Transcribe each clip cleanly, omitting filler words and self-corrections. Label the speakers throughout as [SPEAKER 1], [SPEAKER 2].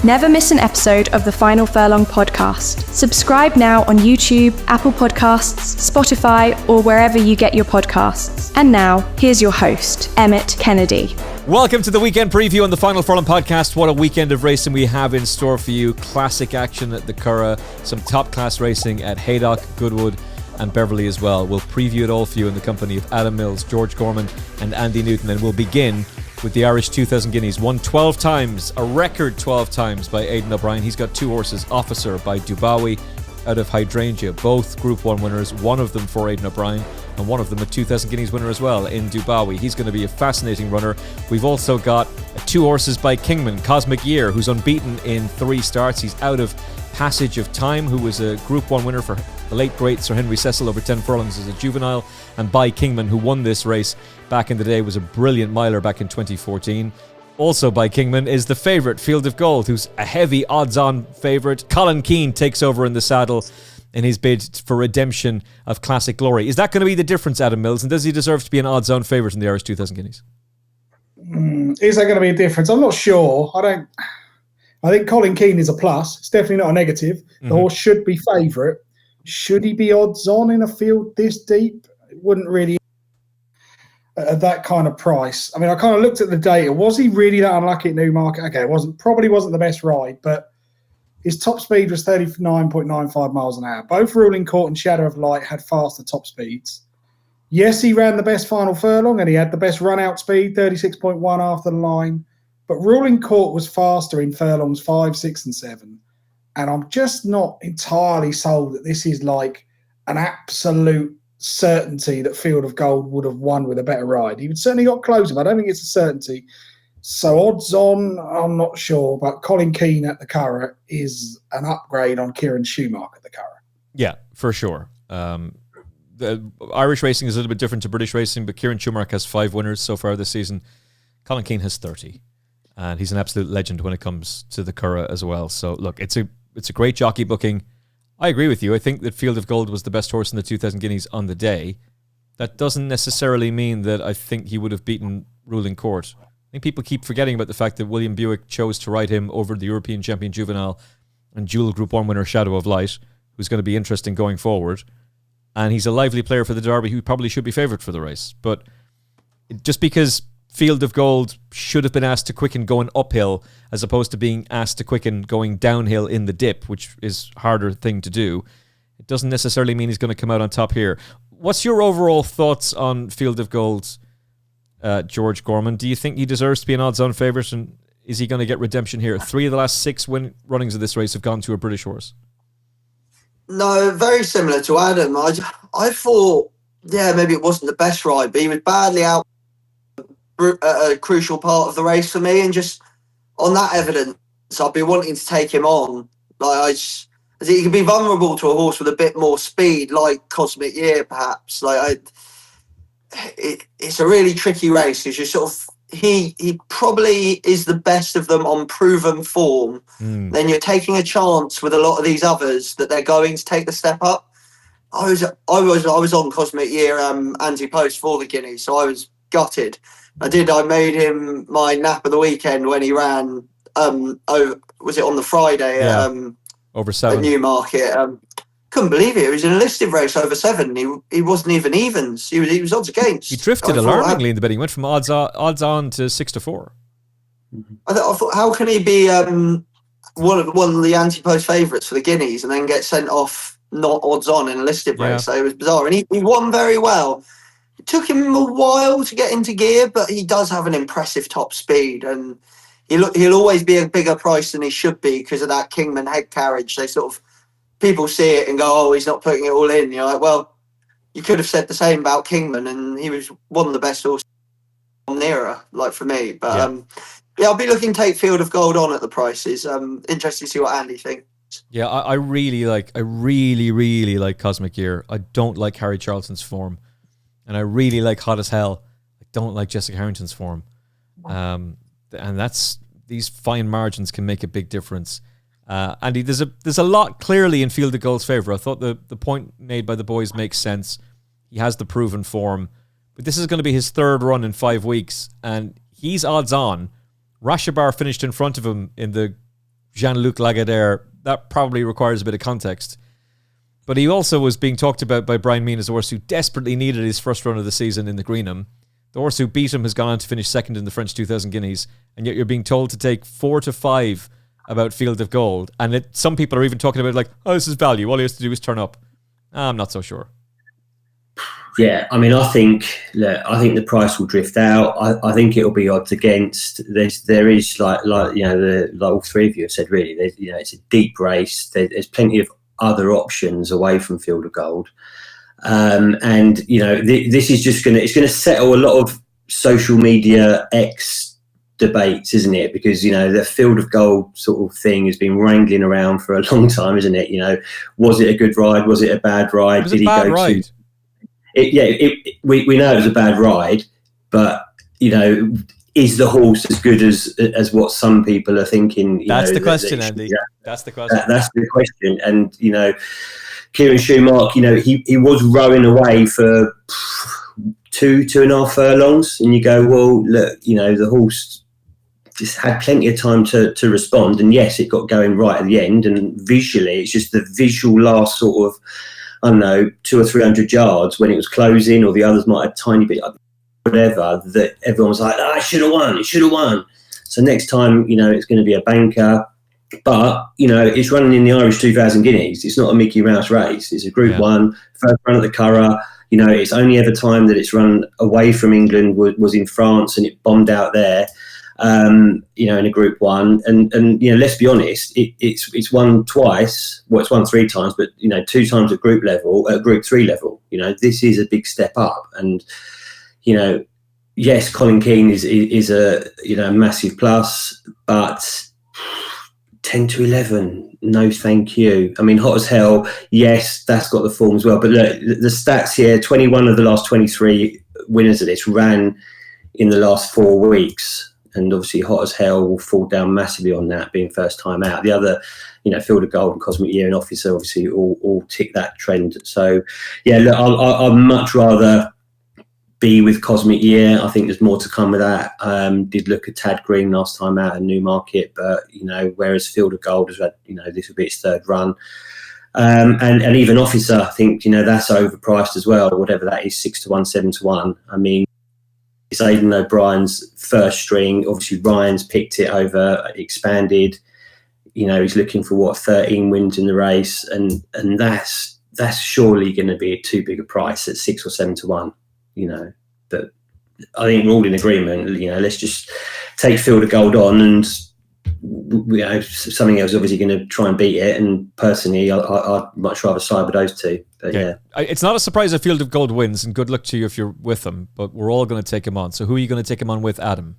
[SPEAKER 1] Never miss an episode of the Final Furlong podcast. Subscribe now on YouTube, Apple Podcasts, Spotify, or wherever you get your podcasts. And now, here's your host, Emmet Kennedy.
[SPEAKER 2] Welcome to the weekend preview on the Final Furlong Podcast. What a weekend of racing we have in store for you. Classic action at the Curragh, some top-class racing at Haydock, Goodwood and Beverly as well. We'll preview it all for you in the company of Adam Mills, George Gorman and Andy Newton, and we'll begin with the Irish 2000 Guineas, won 12 times, a record 12 times by Aidan O'Brien. He's got two horses, Officer by Dubawi out of Hydrangea, both Group 1 winners, one of them for Aidan O'Brien and one of them a 2000 Guineas winner as well in Dubawi. He's going to be a fascinating runner. We've also got two horses by Kingman, Cosmic Year, who's unbeaten in 3 starts. He's out of Passage of Time, who was a Group 1 winner for the late great Sir Henry Cecil over 10 furlongs as a juvenile, and by Kingman, who won this race back in the day, was a brilliant miler back in 2014. Also by Kingman is the favourite, Field of Gold, who's a heavy odds-on favourite. Colin Keane takes over in the saddle in his bid for redemption of Classic Glory. Is that going to be the difference, Adam Mills, and does he deserve to be an odds-on favourite in the Irish 2000 Guineas?
[SPEAKER 3] Is there going to be a difference? I'm not sure. I think Colin Keane is a plus. It's definitely not a negative. The horse should be favourite. Should he be odds-on in a field this deep? It wouldn't really at that kind of price. I mean, I kind of looked at the data. Was he really that unlucky at Newmarket? Okay, it probably wasn't the best ride, but his top speed was 39.95 miles an hour. Both Ruling Court and Shadow of Light had faster top speeds. Yes, he ran the best Final Furlong and he had the best run-out speed, 36.1 after the line. But Ruling Court was faster in furlongs 5, 6 and 7. And I'm just not entirely sold that this is like an absolute certainty that Field of Gold would have won with a better ride. He would certainly got closer, but I don't think it's a certainty. So odds on, I'm not sure. But Colin Keane at the Curragh is an upgrade on Kieran Schumacher at the Curragh.
[SPEAKER 2] Yeah, for sure. The Irish racing is a little bit different to British racing, but Kieran Schumacher has 5 winners so far this season. Colin Keane has 30. And he's an absolute legend when it comes to the Curragh as well. So look, it's a great jockey booking. I agree with you. I think that Field of Gold was the best horse in the 2000 Guineas on the day. That doesn't necessarily mean that I think he would have beaten Ruling Court. I think people keep forgetting about the fact that William Buick chose to ride him over the European champion juvenile and dual Group 1 winner Shadow of Light, who's going to be interesting going forward. And he's a lively player for the Derby who probably should be favoured for the race. But just because Field of Gold should have been asked to quicken going uphill as opposed to being asked to quicken going downhill in the dip, which is a harder thing to do, it doesn't necessarily mean he's going to come out on top here. What's your overall thoughts on Field of Gold, George Gorman? Do you think he deserves to be an odds-on favourite, and is he going to get redemption here? 3 of the last 6 runnings of this race have gone to a British horse.
[SPEAKER 4] No, very similar to Adam. I thought, maybe it wasn't the best ride, but he was badly out a crucial part of the race for me, and just on that evidence I'd be wanting to take him on. As he can be vulnerable to a horse with a bit more speed, like Cosmic Year perhaps. It's a really tricky race because you sort of he probably is the best of them on proven form. Then you're taking a chance with a lot of these others that they're going to take the step up. I was on Cosmic Year anti-post for the Guineas, so I was gutted. I made him my nap of the weekend when he ran. Was it on the Friday?
[SPEAKER 2] Over 7
[SPEAKER 4] at Newmarket. Couldn't believe it. It was an enlisted race over 7. He wasn't even evens. He was odds against.
[SPEAKER 2] He drifted alarmingly in the betting. He went from odds on to 6-4.
[SPEAKER 4] I thought, how can he be one of the anti-post favourites for the Guineas and then get sent off not odds on in a listed race? So it was bizarre, and he won very well. It took him a while to get into gear, but he does have an impressive top speed, and he'll always be a bigger price than he should be because of that Kingman head carriage. They sort of, people see it and go, oh, he's not putting it all in. You're like, well, you could have said the same about Kingman, and he was one of the best horses on the era, for me. But I'll be looking to take Field of Gold on at the prices. Interested to see what Andy thinks.
[SPEAKER 2] Yeah, I really like Cosmic Year. I don't like Harry Charlton's form. And I really like Hot as Hell. I don't like Jessica Harrington's form. And these fine margins can make a big difference. Andy, there's a lot clearly in Field of Gold's favour. I thought the point made by the boys makes sense. He has the proven form. But this is going to be his 3rd run in 5 weeks. And he's odds on. Rashabar finished in front of him in the Jean-Luc Lagardère, that probably requires a bit of context. But he also was being talked about by Brian Mean as a horse who desperately needed his first run of the season in the Greenham. The horse who beat him has gone on to finish second in the French 2000 Guineas, and yet you're being told to take 4 to 5 about Field of Gold. And some people are even talking about like, oh, this is value. All he has to do is turn up. I'm not so sure.
[SPEAKER 5] Yeah, I mean, I think the price will drift out. I think it'll be odds against. There is like all three of you have said. Really, it's a deep race. There's plenty of other options away from Field of Gold, and this is just it's going to settle a lot of social media debates, isn't it? Because the Field of Gold sort of thing has been wrangling around for a long time, isn't it? Was it a good ride? Was it a bad ride?
[SPEAKER 2] Did he go ride?
[SPEAKER 5] We know it was a bad ride, but is the horse as good as what some people are thinking?
[SPEAKER 2] That's the question, Andy. That's the question.
[SPEAKER 5] That's the question. And Kieran Schumacher, he was rowing away for 2.5 furlongs, and you go, well, look, the horse just had plenty of time to respond, and yes, it got going right at the end. And visually, it's just the visual last sort of, I don't know, 200 or 300 yards when it was closing, or the others might have a tiny bit, whatever, that everyone was like, it should have won. So next time, it's going to be a banker. But, it's running in the Irish 2000 Guineas. It's not a Mickey Mouse race. It's a Group 1, first run at the Curragh. It's only ever time that it's run away from England was in France, and it bombed out there. In a Group 1, and let's be honest, it's won twice. Well, it's won 3 times, but 2 times at Group level, at Group 3 level. This is a big step up, and yes, Colin Keane is a massive plus, but 10 to 11, no, thank you. I mean, Hot as Hell, yes, that's got the form as well. But look, the stats here: 21 of the last 23 winners of this ran in the last 4 weeks. And obviously, Hot as Hell will fall down massively on that, being first time out. The other, Field of Gold and Cosmic Year and Officer, obviously, all tick that trend. So, yeah, look, I'd much rather be with Cosmic Year. I think there's more to come with that. Did look at Tad Green last time out at Newmarket, but whereas Field of Gold has had, this will be its 3rd run. And even Officer, I think that's overpriced as well. Whatever that is, 6 to 1, 7 to 1. I mean, it's Aidan O'Brien's first string. Obviously, Ryan's picked it over Expanded. He's looking for 13 wins in the race, and that's surely going to be too big a price at 6 or 7 to 1. But I think we're all in agreement. Let's just take Field of Gold on, and something else is obviously going to try and beat it. And personally, I'd much rather side with those two. But yeah,
[SPEAKER 2] it's not a surprise if Field of Gold wins, and good luck to you if you're with them. But we're all going to take him on. So who are you going to take him on with, Adam?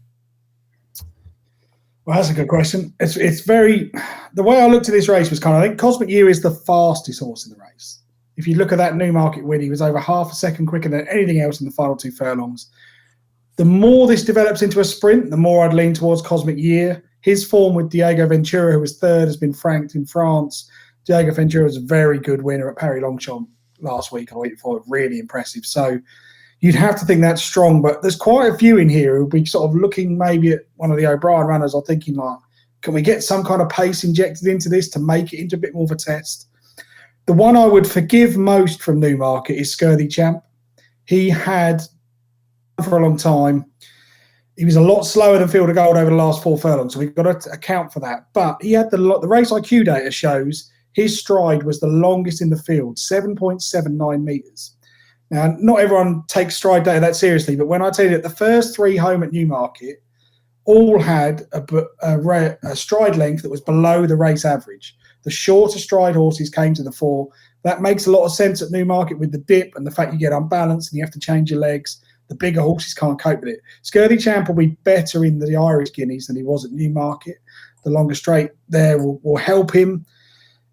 [SPEAKER 3] Well, that's a good question. It's very, the way I looked at this race was I think Cosmic Year is the fastest horse in the race. If you look at that Newmarket win, he was over half a second quicker than anything else in the final 2 furlongs. The more this develops into a sprint, the more I'd lean towards Cosmic Year. His form with Diego Ventura, who was 3rd, has been franked in France. Diego Ventura was a very good winner at Paris Longchamp last week. I thought it really impressive. So you'd have to think that's strong, but there's quite a few in here who'll be sort of looking maybe at one of the O'Brien runners or thinking can we get some kind of pace injected into this to make it into a bit more of a test? The one I would forgive most from Newmarket is Scurvy Champ. He had, for a long time, he was a lot slower than Field of Gold over the last 4 furlongs, so we've got to account for that. But he had the race IQ data shows his stride was the longest in the field, 7.79 metres. Now, not everyone takes stride data that seriously, but when I tell you that the first 3 home at Newmarket all had a stride length that was below the race average. The shorter stride horses came to the fore. That makes a lot of sense at Newmarket with the dip and the fact you get unbalanced and you have to change your legs. The bigger horses can't cope with it. Scurvy Champ will be better in the Irish Guineas than he was at Newmarket. The longer straight there will help him.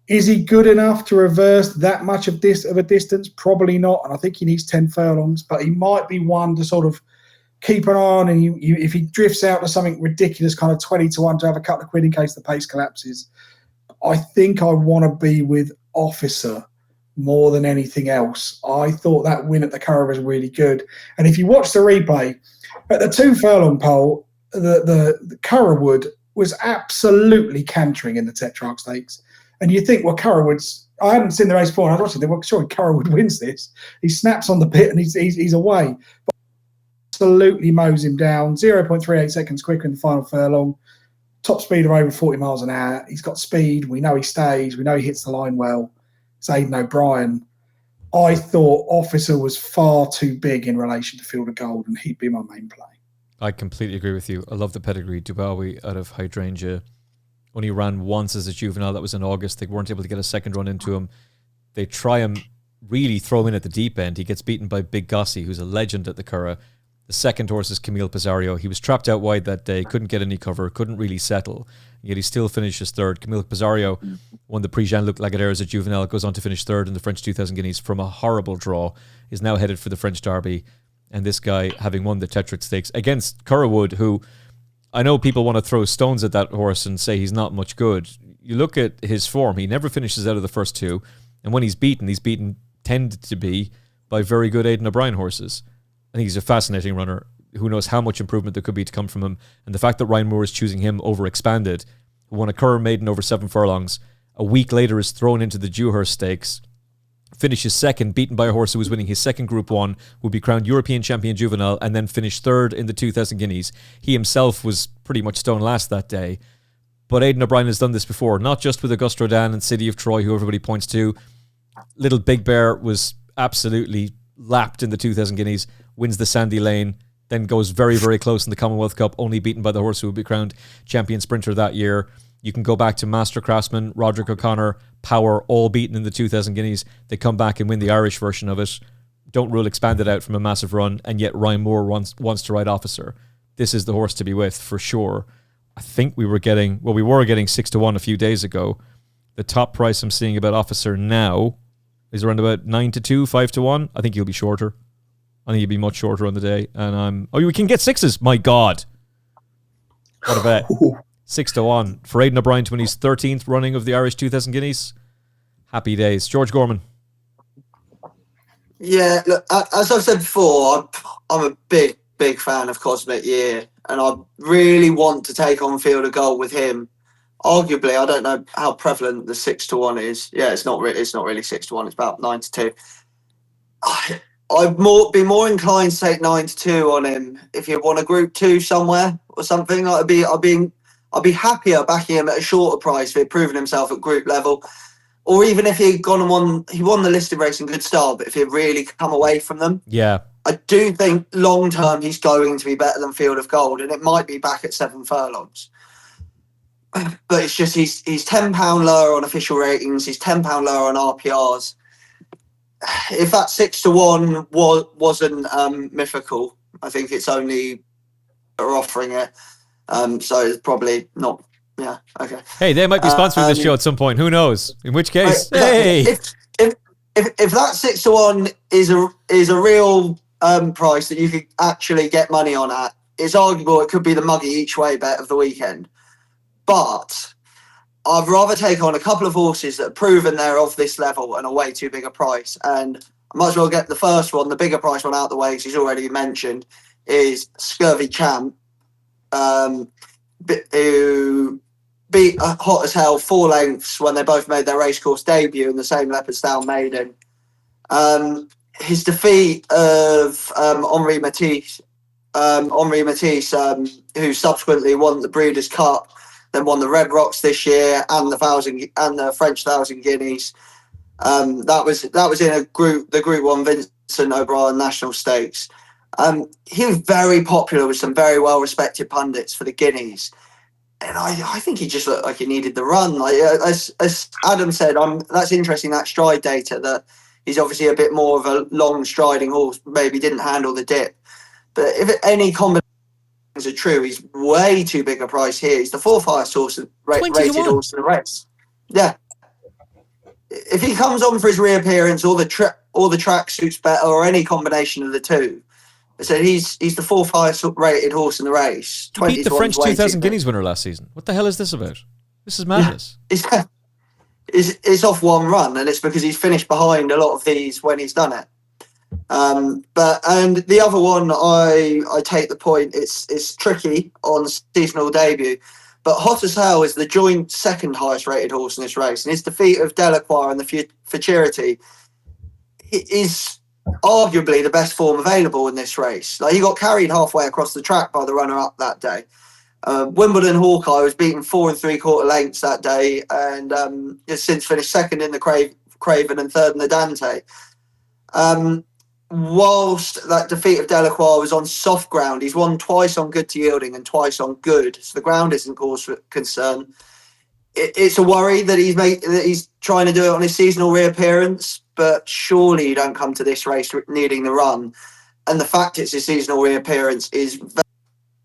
[SPEAKER 3] Is he good enough to reverse that much of a distance? Probably not. And I think he needs 10 furlongs, but he might be one to sort of keep an eye on. And if he drifts out to something ridiculous, kind of 20 to 1 to have a couple of quid in case the pace collapses, I think I want to be with Officer more than anything else. I thought that win at the Curragh was really good. And if you watch the replay, at the 2 furlong pole, the Curragh was absolutely cantering in the Tattersalls Stakes. And you think, well, Curragh I hadn't seen the race before, and I was watching, well, surely Curragh wins this. He snaps on the bit and he's away. But absolutely mows him down. 0.38 seconds quicker in the final furlong. Top speed of over 40 miles an hour. He's got speed. We know he stays. We know he hits the line well. It's Aidan O'Brien. I thought Officer was far too big in relation to Field of Gold, and he'd be my main play.
[SPEAKER 2] I completely agree with you. I love the pedigree. Dubawi out of Hydrangea only ran once as a juvenile. That was in August. They weren't able to get a second run into him. They try and really throw him in at the deep end. He gets beaten by Big Gossie, who's a legend at the Curragh. The second horse is Camille Pizarro. He was trapped out wide that day, couldn't get any cover, couldn't really settle, yet he still finishes third. Camille Pizarro won the Prix Jean-Luc Lagardère as a juvenile, goes on to finish third in the French 2000 Guineas from a horrible draw, is now headed for the French Derby. And this guy, having won the Tetrick Stakes against Curragh, who I know people want to throw stones at that horse and say he's not much good. You look at his form, he never finishes out of the first two. And when he's beaten tended to be by very good Aidan O'Brien horses. I think he's a fascinating runner. Who knows how much improvement there could be to come from him. And the fact that Ryan Moore is choosing him over Expanded, who won a Curragh maiden over 7 furlongs, a week later is thrown into the Dewhurst Stakes, finishes second, beaten by a horse who was winning his second Group 1, would be crowned European Champion Juvenile, and then finished third in the 2000 Guineas. He himself was pretty much stone last that day. But Aidan O'Brien has done this before, not just with Auguste Rodin and City of Troy, who everybody points to. Little Big Bear was absolutely lapped in the 2000 Guineas, wins the Sandy Lane, then goes very, very close in the Commonwealth Cup, only beaten by the horse who would be crowned champion sprinter that year. You can go back to Master Craftsman, Roderick O'Connor, Power, all beaten in the 2000 Guineas. They come back and win the Irish version of it. Don't rule Expanded out from a massive run, and yet Ryan Moore wants to ride Officer. This is the horse to be with, for sure. I think we were getting 6-1 a few days ago. The top price I'm seeing about Officer now is around about 9-2, 5-1. I think he'll be shorter. I think he'll be much shorter on the day. And we can get sixes. My God. What a bet. 6-1 for Aidan O'Brien to win his 13th running of the Irish 2000 Guineas. Happy days. George Gorman.
[SPEAKER 4] Yeah, look, as I've said before, I'm a big fan of Cosmic Year, and I really want to take on Field of Gold with him. Arguably, I don't know how prevalent the 6-1 is. Yeah, it's not really 6-1. It's about 9-2. I'd be more inclined to take 9-2 on him if you want a Group 2 somewhere or something. I'd be happier backing him at a shorter price if he'd proven himself at group level, or even if he had gone and won the listed race in good style, but if he'd really come away from them. Yeah, I do think long term he's going to be better than Field of Gold, and it might be back at 7 furlongs. But it's just he's £10 lower on official ratings. He's £10 lower on RPRs. If that 6-1 wasn't mythical, I think it's only are offering it. So it's probably not. Yeah. Okay.
[SPEAKER 2] Hey, they might be sponsoring this show at some point. Who knows? In which case, hey.
[SPEAKER 4] If that 6-1 is a real price that you could actually get money on at, it's arguable it could be the muggy each way bet of the weekend. But I'd rather take on a couple of horses that have proven they're of this level and are way too big a price. And I might as well get the first one, the bigger price one, out the way, because he's already mentioned, is Scurvy Champ, who beat Hot as Hell 4 lengths when they both made their racecourse debut in the same Leopardstown maiden. His defeat of Henri Matisse, who subsequently won the Breeders' Cup, then won the Red Rocks this year and the French 1000 Guineas. That was in the Group 1 Vincent O'Brien National Stakes. He was very popular with some very well-respected pundits for the Guineas. And I think he just looked like he needed the run. Like, as Adam said, that's interesting, that stride data, that he's obviously a bit more of a long striding horse, maybe didn't handle the dip. But if any combinations are true, he's way too big a price here. He's the 4th highest horse rated horse in the race. Yeah. If he comes on for his reappearance, or the track suits better, or any combination of the two, so he's the 4th highest rated horse in the race.
[SPEAKER 2] He beat the French 2000 Guineas winner last season. What the hell is this about? This is madness.
[SPEAKER 4] Yeah. It's off one run, and it's because he's finished behind a lot of these when he's done it. And the other one, I take the point. It's tricky on seasonal debut, But Hot as Hell is the joint second highest rated horse in this race, and his defeat of Delacroix and the Futurity is arguably the best form available in this race. Like, he got carried halfway across the track by the runner-up that day. Wimbledon Hawkeye was beaten 4 3/4 lengths that day, and has since finished second in the Craven and third in the Dante. Whilst that defeat of Delacroix was on soft ground, he's won twice on good to yielding and twice on good, so the ground isn't cause for concern. It's a worry that he's trying to do it on his seasonal reappearance, but surely you don't come to this race needing the run. And the fact it's a seasonal reappearance is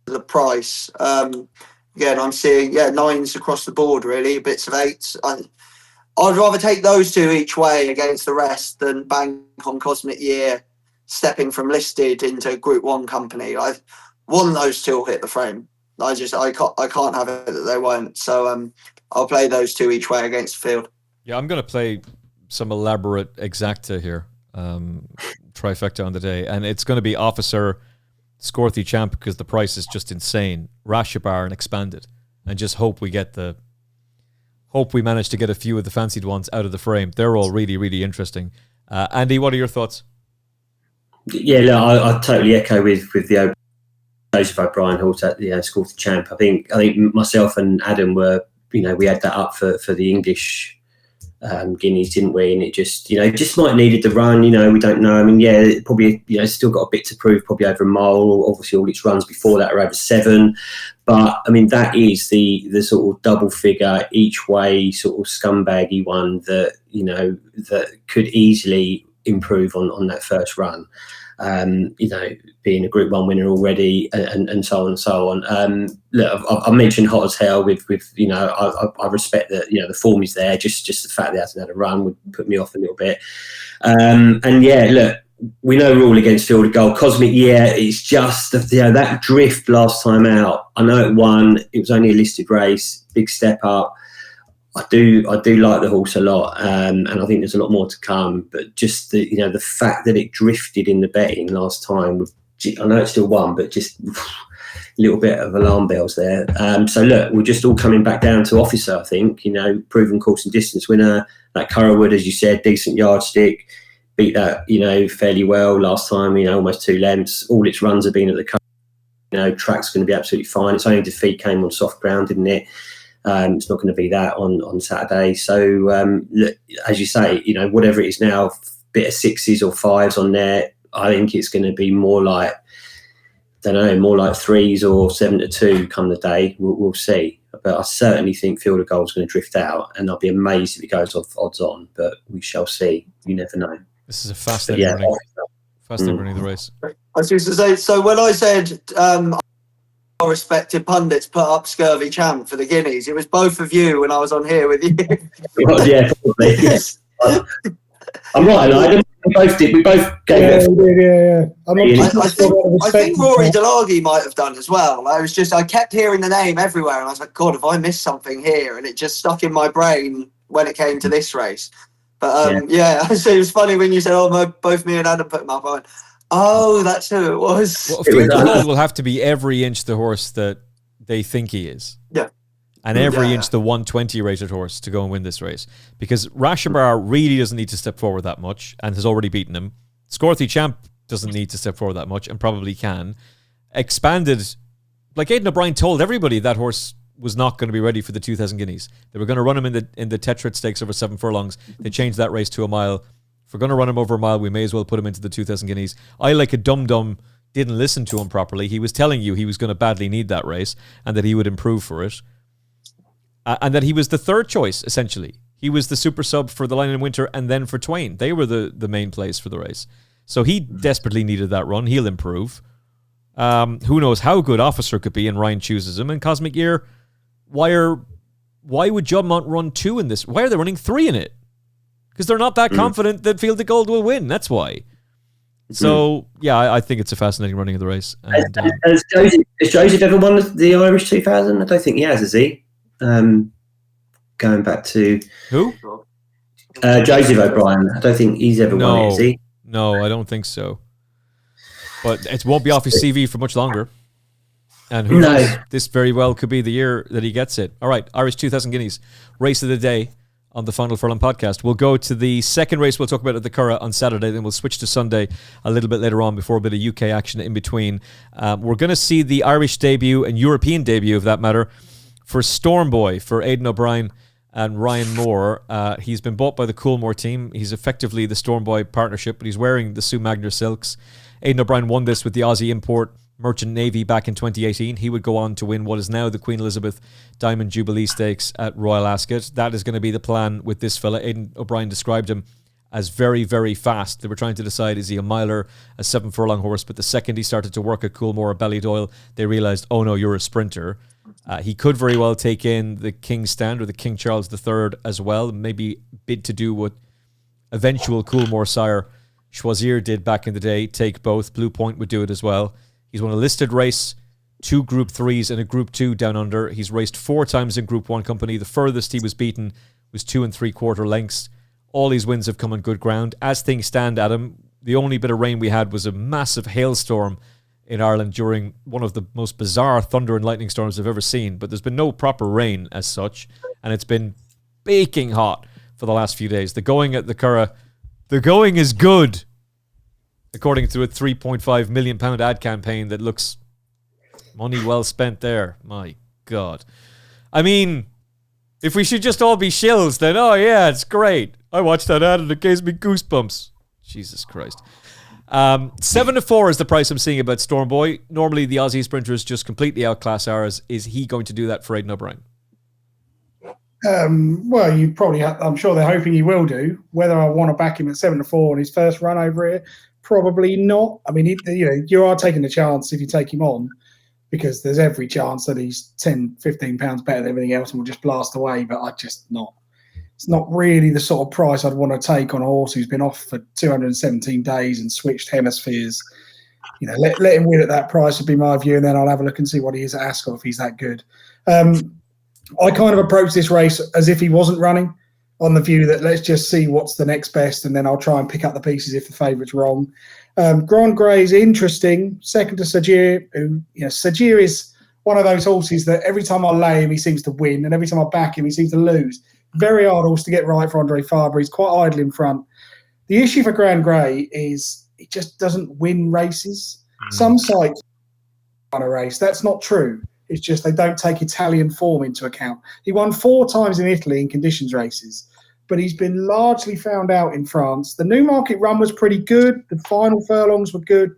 [SPEAKER 4] the price. Again, I'm seeing 9s across the board, really, bits of 8s. I'd rather take those two each way against the rest than bank on Cosmic Year stepping from listed into Group 1 company. I've won those two will hit the frame. I can't have it that they won't. So I'll play those two each way against the field.
[SPEAKER 2] Yeah, I'm going to play some elaborate exacta here, trifecta on the day, and it's going to be Officer, Scorthy Champ, because the price is just insane. Rashabar and Expanded, and just hope we manage to get a few of the fancied ones out of the frame. They're all really, really interesting. Andy, what are your thoughts?
[SPEAKER 5] Yeah, look, I totally echo with the Joseph O'Brien horse at the Scorthy Champ. I think myself and Adam were, we had that up for the English Guineas, didn't we? And it just, just might needed the run. We don't know. I mean, it probably, still got a bit to prove, probably over a mile. Obviously, all its runs before that are over 7. But I mean, that is the sort of double figure each way sort of scumbaggy one that that could easily improve on that first run. Being a Group 1 winner already, and so on and so on. Look, I mentioned Hot as Hell with I respect that the form is there. Just the fact that it hasn't had a run would put me off a little bit. Look, we know we're all against Field of Gold. Cosmic Year, it's just that drift last time out. I know it won. It was only a listed race, big step up. I do like the horse a lot, and I think there's a lot more to come. But just the fact that it drifted in the betting last time, I know it still won, but just a little bit of alarm bells there. So look, we're just all coming back down to Officer. I think proven course and distance winner. That Curragh, as you said, decent yardstick, beat that fairly well last time. Almost 2 lengths. All its runs have been at the Curragh. Track's going to be absolutely fine. Its only defeat came on soft ground, didn't it? It's not going to be that on Saturday. So, look, as you say, whatever it is now, bit of 6s or 5s on there, I think it's going to be more like 3s or 7-2 come the day. We'll see. But I certainly think Field of Gold is going to drift out, and I'll be amazed if it goes off odds on, but we shall see. You never know.
[SPEAKER 2] This is a fascinating running the race.
[SPEAKER 4] I was just to say, so when I said respected pundits put up Scurvy Champ for the Guineas, it was both of you when I was on here with you.
[SPEAKER 5] Well, yeah, probably. I'm right, I we both did. We both gave it.
[SPEAKER 4] I think Rory Delagi might have done as well. I kept hearing the name everywhere, and I was like, God, have I missed something here? And it just stuck in my brain when it came to this race. But so it was funny when you said, both me and Adam put him up. I went, oh, that's who it was.
[SPEAKER 2] Well, Field of Gold will have to be every inch the horse that they think he is.
[SPEAKER 4] Yeah.
[SPEAKER 2] And every inch the 120 rated horse to go and win this race. Because Rashabar really doesn't need to step forward that much and has already beaten him. Scorthy Champ doesn't need to step forward that much and probably can. Expanded, like Aidan O'Brien told everybody that horse was not going to be ready for the 2000 Guineas. They were going to run him in the Tettersalls Stakes over 7 furlongs. They changed that race to a mile. If we're going to run him over a mile, we may as well put him into the 2000 Guineas. I, like a dum-dum, didn't listen to him properly. He was telling you he was going to badly need that race and that he would improve for it. And that he was the third choice, essentially. He was the super sub for the Lion in Winter and then for Twain. They were the main plays for the race. So he desperately needed that run. He'll improve. Who knows how good Officer could be, and Ryan chooses him. And Cosmic Year, why would Juddmonte run 2 in this? Why are they running 3 in it? Because they're not that confident that Field of Gold will win. That's why. So, I think it's a fascinating running of the race. And,
[SPEAKER 5] has Joseph ever won the Irish 2000? I don't think he has he? Going back to...
[SPEAKER 2] Who?
[SPEAKER 5] Joseph O'Brien. I don't think he's ever won it, has he?
[SPEAKER 2] No, I don't think so. But it won't be off his CV for much longer. And who knows? This very well could be the year that he gets it. All right, Irish 2,000 Guineas, race of the day on the Final Furlong podcast. We'll go to the second race we'll talk about at the Curragh on Saturday, then we'll switch to Sunday a little bit later on before a bit of UK action in between. We're going to see the Irish debut and European debut, of that matter, for Stormboy, for Aidan O'Brien and Ryan Moore. He's been bought by the Coolmore team. He's effectively the Stormboy partnership, but he's wearing the Sue Magner silks. Aidan O'Brien won this with the Aussie import Merchant Navy back in 2018. He would go on to win what is now the Queen Elizabeth Diamond Jubilee Stakes at Royal Ascot. That is going to be the plan with this fella. Aidan O'Brien described him as very, very fast. They were trying to decide, is he a miler, a 7 furlong horse? But the second he started to work at Coolmore at Ballydoyle, they realised, oh no, you're a sprinter. He could very well take in the King's Stand or the King Charles III as well, maybe bid to do what eventual Coolmore sire Choisir did back in the day, take both. Blue Point would do it as well. He's won a listed race, 2 Group 3s and a Group 2 down under. He's raced 4 times in Group 1 company. The furthest he was beaten was 2 3/4 lengths. All his wins have come on good ground. As things stand, Adam, the only bit of rain we had was a massive hailstorm in Ireland during one of the most bizarre thunder and lightning storms I've ever seen. But there's been no proper rain as such, and it's been baking hot for the last few days. The going at the Curragh, the going is good, according to a £3.5 million ad campaign that looks money well spent there. My God. I mean, if we should just all be shills, then, oh yeah, it's great. I watched that ad and it gives me goosebumps. Jesus Christ. 7-4 is the price I'm seeing about Stormboy. Normally the Aussie sprinters just completely outclass ours. Is he going to do that for Aidan O'Brien?
[SPEAKER 3] Well, you probably, I'm sure they're hoping he will do. Whether I want to back him at 7-4 on his first run over here, probably not. I mean, you are taking a chance if you take him on, because there's every chance that he's 10, 15 pounds better than everything else and will just blast away. But it's not really the sort of price I'd want to take on a horse who's been off for 217 days and switched hemispheres. Let him win at that price would be my view, and then I'll have a look and see what he is at Ascot if he's that good. I kind of approach this race as if he wasn't running, on the view that let's just see what's the next best, and then I'll try and pick up the pieces if the favourite's wrong. Grand Grey's interesting, second to Sajir, who, Sajir is one of those horses that every time I lay him, he seems to win, and every time I back him, he seems to lose. Very hard horse to get right for Andre Fabre. He's quite idle in front. The issue for Grand Grey is he just doesn't win races. Some sites won a race. That's not true. It's just they don't take Italian form into account. He won 4 times in Italy in conditions races, but he's been largely found out in France. The Newmarket run was pretty good. The final furlongs were good.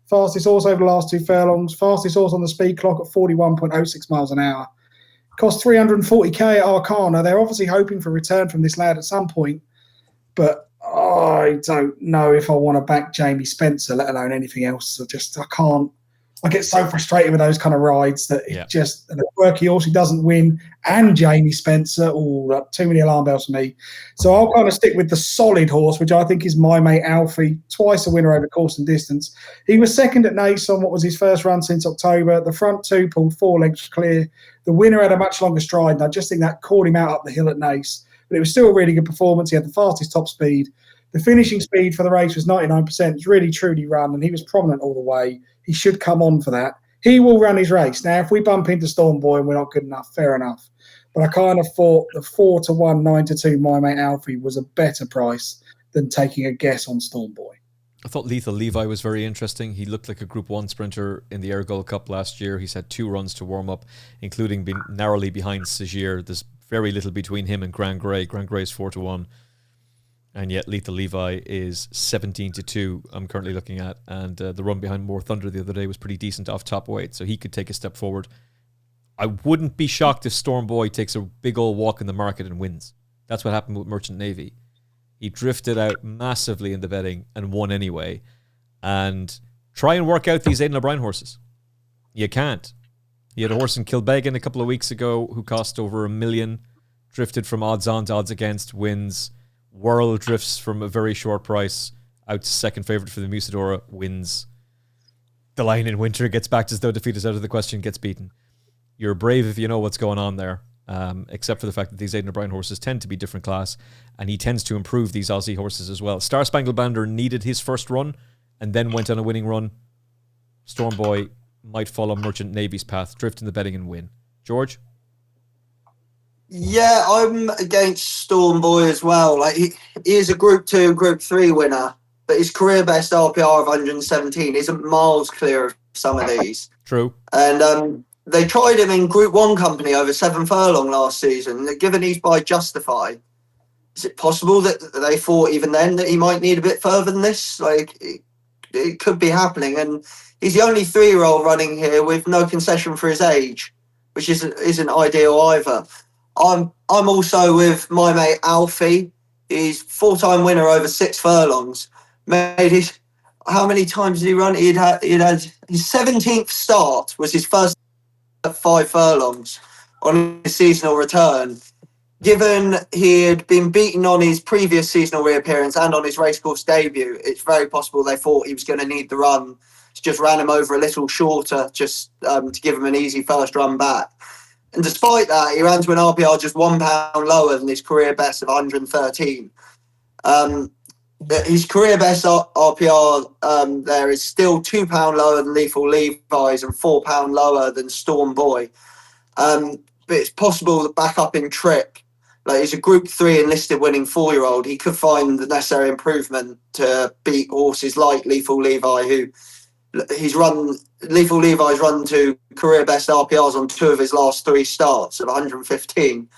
[SPEAKER 3] Fastest horse over the last 2 furlongs. Fastest horse on the speed clock at 41.06 miles an hour. Cost 340k at Arcana. They're obviously hoping for a return from this lad at some point, but I don't know if I want to back Jamie Spencer, let alone anything else. I can't. I get so frustrated with those kind of rides that it just, and a quirky horse who doesn't win, and Jamie Spencer, too many alarm bells for me. So I'll kind of stick with the solid horse, which I think is My Mate Alfie, twice a winner over course and distance. He was second at Naas on what was his first run since October. The front 2 pulled 4 lengths clear. The winner had a much longer stride, and I just think that caught him out up the hill at Naas. But it was still a really good performance. He had the fastest top speed. The finishing speed for the race was 99%. It was really, truly run, and he was prominent all the way. He should come on for that. He will run his race. Now, if we bump into Stormboy and we're not good enough, fair enough. But I kind of thought the 4-1, 9-2 My Mate Alfie was a better price than taking a guess on Stormboy.
[SPEAKER 2] I thought Lethal Levi was very interesting. He looked like a Group 1 sprinter in the Air Gold Cup last year. He's had 2 runs to warm up, including being narrowly behind Sajir. There's very little between him and Grand Grey. Grand Grey is 4-1. And yet Lethal Levi is 17-2, I'm currently looking at. And the run behind More Thunder the other day was pretty decent off top weight, so he could take a step forward. I wouldn't be shocked if Stormboy takes a big old walk in the market and wins. That's what happened with Merchant Navy. He drifted out massively in the betting and won anyway. And try and work out these Aidan O'Brien horses. You can't. He had a horse in Kilbeggan a couple of weeks ago who cost over $1 million, drifted from odds on to odds against, wins. Whirl drifts from a very short price out to second favourite for the Musadora, wins. The Lion in Winter gets backed as though defeat is out of the question, gets beaten. You're brave if you know what's going on there, except for the fact that these Aidan O'Brien horses tend to be different class, and he tends to improve these Aussie horses as well. Star Spangled Banner needed his first run and then went on a winning run. Stormboy might follow Merchant Navy's path, drift in the betting and win. George?
[SPEAKER 4] Yeah, I'm against Storm Boy as well. Like he is a Group 2, Group 3 winner, but his career best RPR of 117 isn't miles clear of some of these.
[SPEAKER 2] True.
[SPEAKER 4] And they tried him in Group 1 company over 7 furlong last season. Given he's by Justify, is it possible that they thought even then that he might need a bit further than this? Like, it could be happening. And he's the only 3-year-old running here with no concession for his age, which isn't ideal either. I'm also with my mate Alfie. He's 4-time winner over 6 furlongs. Made his, how many times did he run? He'd had his 17th start was his first 5 furlongs on his seasonal return. Given he had been beaten on his previous seasonal reappearance and on his racecourse debut, it's very possible they thought he was going to need the run. Just ran him over a little shorter, just to give him an easy first run back. And despite that, he ran to an RPR just £1 lower than his career best of 113. His career best RPR there is still £2 lower than Lethal Levi's and £4 lower than Storm Boy. But it's possible that back up in trip, like he's a Group 3 enlisted winning 4-year-old, he could find the necessary improvement to beat horses like Lethal Levi, who Lethal Levi's run to career best RPRs on 2 of his last 3 starts of 115.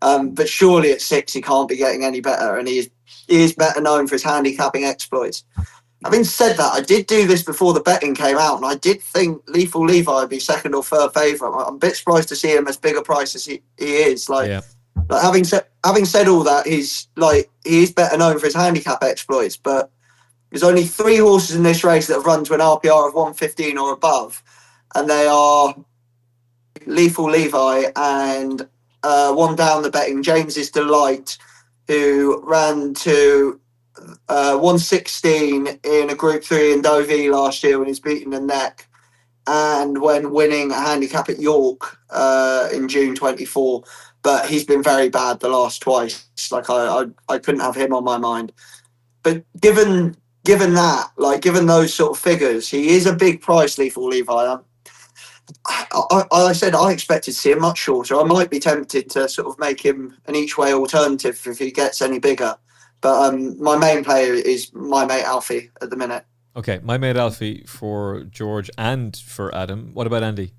[SPEAKER 4] But surely at 6 he can't be getting any better, and he is better known for his handicapping exploits. Having said that, I did do this before the betting came out, and I did think Lethal Levi would be second or third favourite. I'm a bit surprised to see him as big a price as he is. Like having said all that, he is better known for his handicap exploits, but there's only 3 horses in this race that have run to an RPR of 115 or above, and they are Lethal Levi and one down the betting, James's Delight, who ran to 116 in a Group 3 in Deauville last year when he was beating the neck, and when winning a handicap at York in June 24. But he's been very bad the last twice. Like I couldn't have him on my mind. But given that, like given those sort of figures, he is a big price, Lethal Levi. I said I expected to see him much shorter. I might be tempted to sort of make him an each-way alternative if he gets any bigger. But my main player is my mate Alfie at the minute.
[SPEAKER 2] Okay, my mate Alfie for George and for Adam. What about Andy?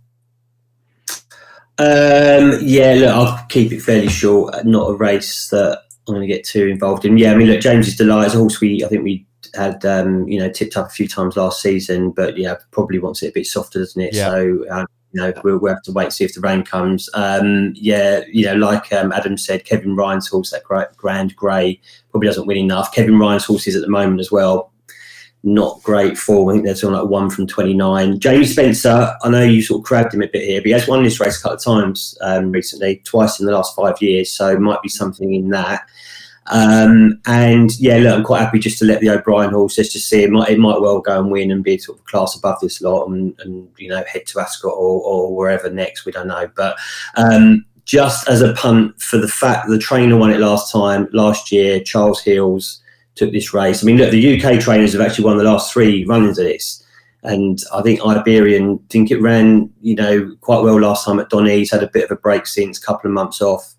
[SPEAKER 5] Yeah, look, I'll keep it fairly short. Not a race that I'm going to get too involved in. Yeah, I mean, look, James's Delight is a horse I think we had, tipped up a few times last season, but yeah, probably wants it a bit softer, doesn't it? Yeah. So, we'll have to wait and see if the rain comes. Like Adam said, Kevin Ryan's horse, that Grand Grey, probably doesn't win enough. Kevin Ryan's horses at the moment as well, not great form. I think they're sort of like 1 from 29. Jamie Spencer, I know you sort of crabbed him a bit here, but he has won this race a couple of times recently, twice in the last 5 years, so might be something in that. And yeah, look, I'm quite happy just to let the O'Brien horse, let's just see, it might well go and win and be sort of a class above this lot and head to Ascot or wherever next, we don't know. But just as a punt for the fact that the trainer won it last year, Charles Hills took this race. I mean, look, the UK trainers have actually won the last 3 runnings of this. And I think Iberian, it ran, quite well last time at Donny's, had a bit of a break since, couple of months off.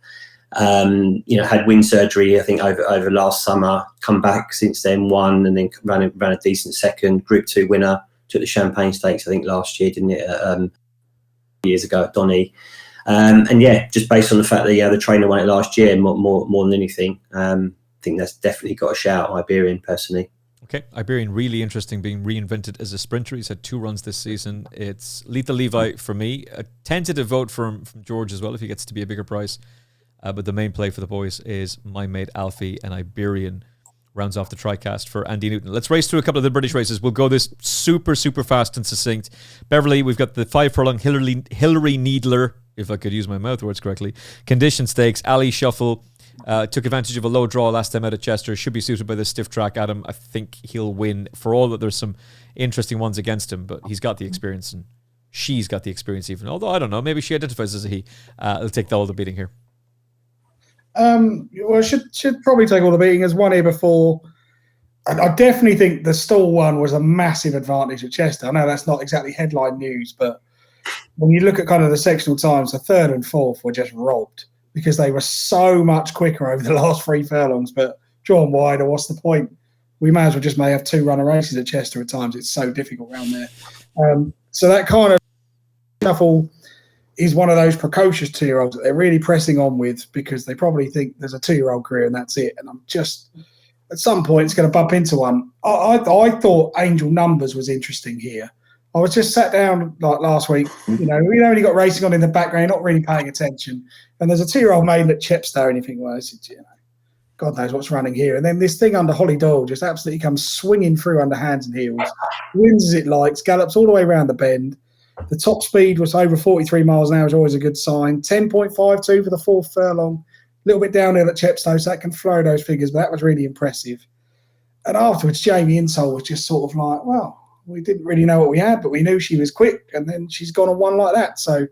[SPEAKER 5] Had wind surgery, I think, over last summer, come back since then, won, and then ran a decent second, Group 2 winner, took the Champagne Stakes, I think, last year, didn't it, years ago at Donny. And yeah, just based on the fact that, the trainer won it last year, more than anything, I think that's definitely got a shout, Iberian, personally.
[SPEAKER 2] Okay, Iberian, really interesting, being reinvented as a sprinter. He's had 2 runs this season. It's Lethal Levi for me. A tentative vote from George as well, if he gets to be a bigger price. But the main play for the boys is my mate Alfie, and Iberian rounds off the TriCast for Andy Newton. Let's race through a couple of the British races. We'll go this super, super fast and succinct. Beverly, we've got the 5 furlong Hillary Needler, if I could use my mouth words correctly. Condition Stakes, Ali Shuffle. Took advantage of a low draw last time out at Chester. Should be suited by this stiff track. Adam, I think he'll win, for all that there's some interesting ones against him, but he's got the experience, and she's got the experience even. Although, I don't know, maybe she identifies as a he. He'll take all the beating here.
[SPEAKER 3] Should probably take all the beating. Has won here before. I definitely think the stall one was a massive advantage at Chester. I know that's not exactly headline news, but when you look at kind of the sectional times, the third and fourth were just robbed because they were so much quicker over the last 3 furlongs. But drawn wider, what's the point? We may as well just have 2 runner races at Chester at times. It's so difficult around there. So that kind of shuffle is one of those precocious 2-year-olds that they're really pressing on with because they probably think there's a 2-year-old career and that's it. And I'm just, at some point, it's going to bump into one. I thought Angel Numbers was interesting here. I was just sat down like last week, we'd only got racing on in the background, not really paying attention. And there's a 2-year-old maiden at Chepstow and you think, well, God knows what's running here. And then this thing under Holly Doyle just absolutely comes swinging through under hands and heels, wins as it likes, gallops all the way around the bend. The top speed was over 43 miles an hour, is always a good sign. 10.52 for the 4th furlong. A little bit downhill at Chepstow, so that can flow those figures, but that was really impressive. And afterwards, Jamie Insole was just sort of like, well, we didn't really know what we had, but we knew she was quick, and then she's gone on one like that. So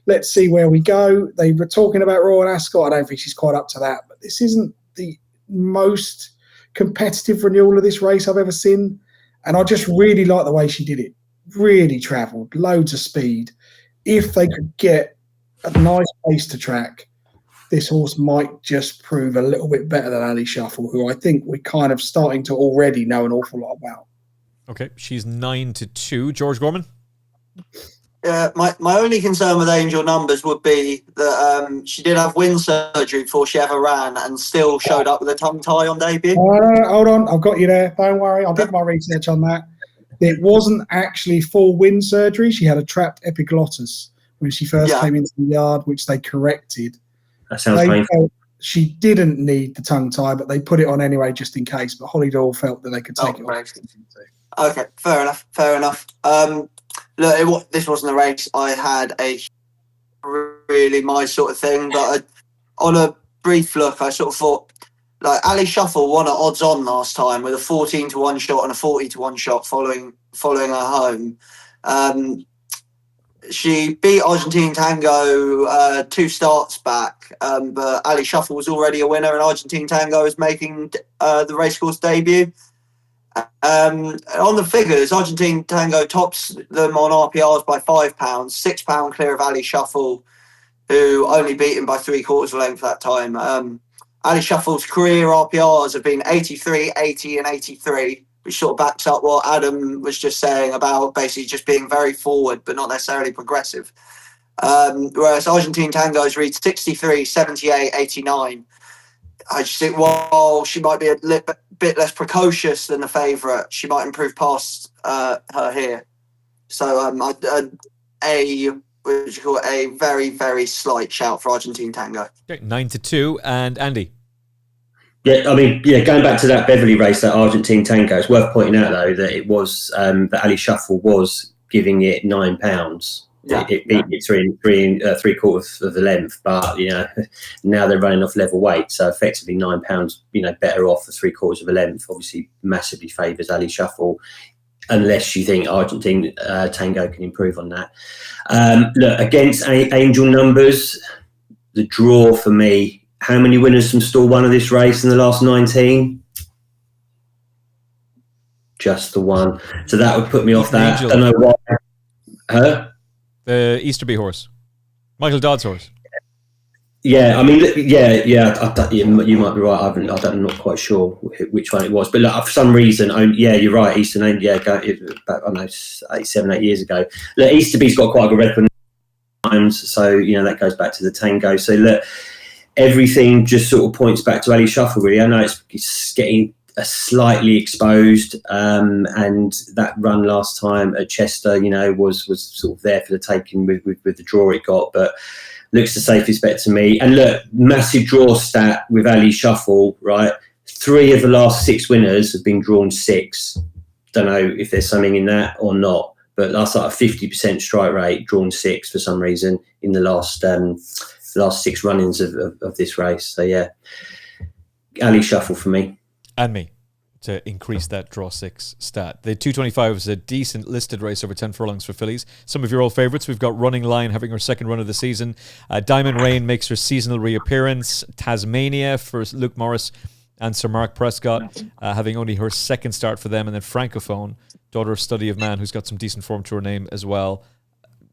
[SPEAKER 3] let's see where we go. They were talking about Royal Ascot. I don't think she's quite up to that, but this isn't the most competitive renewal of this race I've ever seen. And I just really like the way she did it. Really travelled, loads of speed. If they could get a nice pace to track, this horse might just prove a little bit better than Ali Shuffle, who I think we're kind of starting to already know an awful lot about.
[SPEAKER 2] Okay, she's 9-2. George Gorman?
[SPEAKER 4] My only concern with Angel Numbers would be that she did have wind surgery before she ever ran and still showed up with a tongue tie on debut.
[SPEAKER 3] Hold on, I've got you there. Don't worry, I did my research on that. It wasn't actually full wind surgery. She had a trapped epiglottis when she first came into the yard, which they corrected.
[SPEAKER 5] That sounds painful.
[SPEAKER 3] She didn't need the tongue tie, but they put it on anyway just in case. But Holly Doyle felt that they could take it off.
[SPEAKER 4] Okay, fair enough. Look, this wasn't a race I had a really my sort of thing, but on a brief look, I sort of thought, like, Ali Shuffle won at odds on last time with a 14-1 shot and a 40-1 shot following her home. She beat Argentine Tango 2 starts back, but Ali Shuffle was already a winner and Argentine Tango is making the racecourse debut. On the figures, Argentine Tango tops them on RPRs by £5, £6 clear of Ali Shuffle, who only beat him by 3/4 of a length that time. Ali Shuffle's career RPRs have been 83, 80 and 83, which sort of backs up what Adam was just saying about basically just being very forward but not necessarily progressive. Whereas Argentine Tango's reached 63, 78, 89. I just think while she might be a bit less precocious than the favourite, she might improve past her here. So a very, very slight shout for Argentine Tango.
[SPEAKER 2] Okay, 9-2. And Andy?
[SPEAKER 5] Yeah, I mean, going back to that Beverly race, that Argentine Tango, it's worth pointing out, though, that it was that Ali Shuffle was giving it £9. It beat it 3/4 of the length, but now they're running off level weight, so effectively £9, better off for 3/4 of a length. Obviously, massively favours Ali Shuffle, unless you think Argentine Tango can improve on that. Look, against Angel Numbers, the draw for me. How many winners from stall 1 of this race in the last 19? Just the one. So that would put me off that. I don't know why. Huh?
[SPEAKER 2] The Easterby horse. Michael Dodd's horse.
[SPEAKER 5] Yeah, I mean, you might be right. I'm not quite sure which one it was. But look, for some reason, you're right. Eastern, back, I don't know, 7-8 years ago. Look, Easterby's got quite a good record times, so, that goes back to the Tango. So, look, everything just sort of points back to Ali Shuffle, really. I know it's getting slightly exposed, and that run last time at Chester, was sort of there for the taking with the draw it got, but looks the safest bet to me. And look, massive draw stat with Ali Shuffle, right? 3 of the last 6 winners have been drawn 6. Don't know if there's something in that or not, but that's like a 50% strike rate, drawn 6 for some reason in the last 6 run-ins of this race. So yeah, Ali Shuffle for me.
[SPEAKER 2] And me, to increase that draw 6 stat. The 225 is a decent listed race over 10 furlongs for fillies. Some of your old favourites. We've got Running Line having her second run of the season. Diamond Rain makes her seasonal reappearance. Tasmania for Luke Morris and Sir Mark Prescott, having only her second start for them, and then Francophone, daughter of Study of Man, who's got some decent form to her name as well.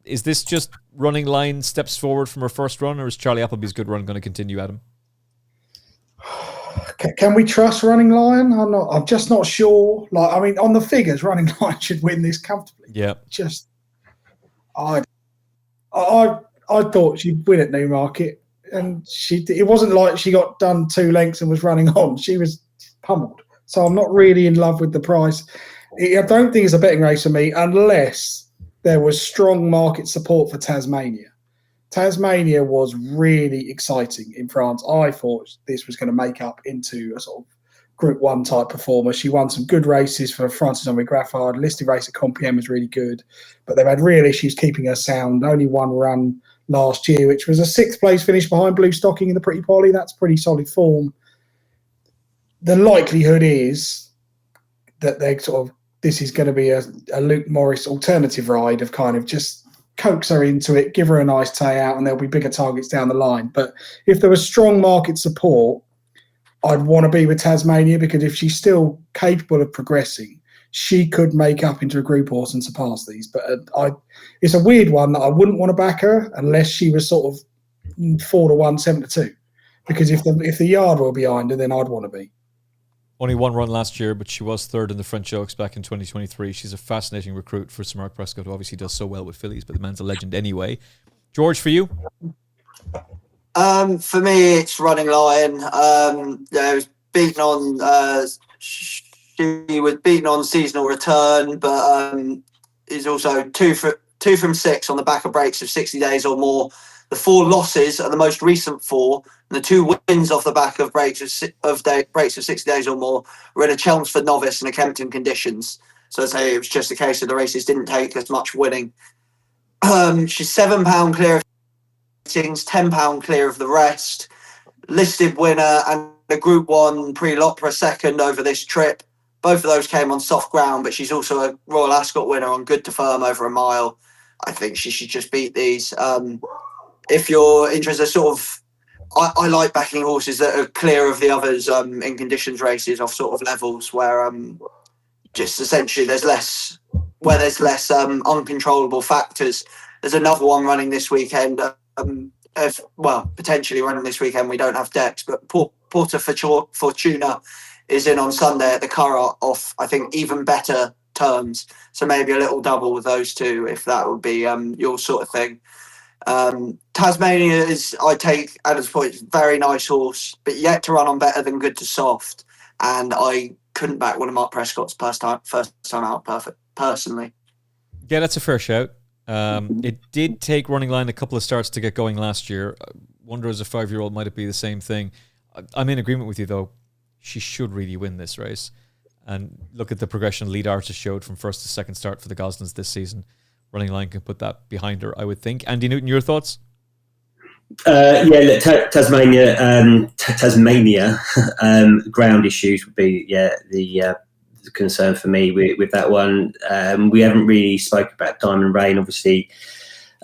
[SPEAKER 2] Is this just Running Line steps forward from her first run, or is Charlie Appleby's good run going to continue, Adam?
[SPEAKER 3] Can we trust Running Lion? I'm just not sure. On the figures, Running Lion should win this comfortably.
[SPEAKER 2] Yeah.
[SPEAKER 3] I thought she'd win at Newmarket, and it wasn't like she got done 2 lengths and was running on. She was pummeled. So I'm not really in love with the price. I don't think it's a betting race for me unless there was strong market support for Tasmania. Tasmania was really exciting in France. I thought this was going to make up into a sort of Group 1 type performer. She won some good races for Francis Henri Graffard. Listed race at Compiègne was really good, but they've had real issues keeping her sound. Only one run last year, which was a 6th place finish behind Blue Stocking in the Pretty Polly. That's pretty solid form. The likelihood is that this is going to be a Luke Morris alternative ride of kind of just coax her into it, give her a nice tie out, and there'll be bigger targets down the line. But if there was strong market support, I'd want to be with Tasmania, because if she's still capable of progressing, she could make up into a group horse and surpass these. But it's a weird one that I wouldn't want to back her unless she was sort of 4-1, 7-2. Because if the yard were behind her, then I'd want to be.
[SPEAKER 2] Only one run last year, but she was 3rd in the French Oaks back in 2023. She's a fascinating recruit for Sir Mark Prescott, who obviously does so well with fillies, but the man's a legend anyway. George, for you?
[SPEAKER 4] For me, it's Running Lion. It was beaten on. She was beaten on seasonal return, but is also 2 from 6 on the back of breaks of 60 days or more. The 4 losses are the most recent 4, and the 2 wins off the back of breaks of 60 days or more were in a Chelmsford novice and a Kempton conditions. So I'd say it was just a case of the races didn't take as much winning. She's £7 clear of ratings, £10 clear of the rest. Listed winner and a Group 1 Prix l'Opera second over this trip. Both of those came on soft ground, but she's also a Royal Ascot winner on good to firm over a mile. I think she should just beat these. If you're interested, I like backing horses that are clear of the others in conditions races off sort of levels where just essentially there's less uncontrollable factors. There's another one running this weekend. Potentially running this weekend. We don't have decks, but Porta Fortuna is in on Sunday at the Curragh off, I think, even better terms. So maybe a little double with those 2, if that would be your sort of thing. Tasmania is, I take Adam's point, very nice horse, but yet to run on better than good to soft. And I couldn't back one of Mark Prescott's first time out personally.
[SPEAKER 2] Yeah, that's a fair shout. It did take Running Line a couple of starts to get going last year. I wonder as a 5-year-old might it be the same thing. I'm in agreement with you though. She should really win this race. And look at the progression Lead Artist showed from first to second start for the Goslings this season. Running Line can put that behind her, I would think. Andy Newton, your thoughts?
[SPEAKER 5] Tasmania ground issues would be the concern for me with that one. We haven't really spoke about Diamond Rain, obviously.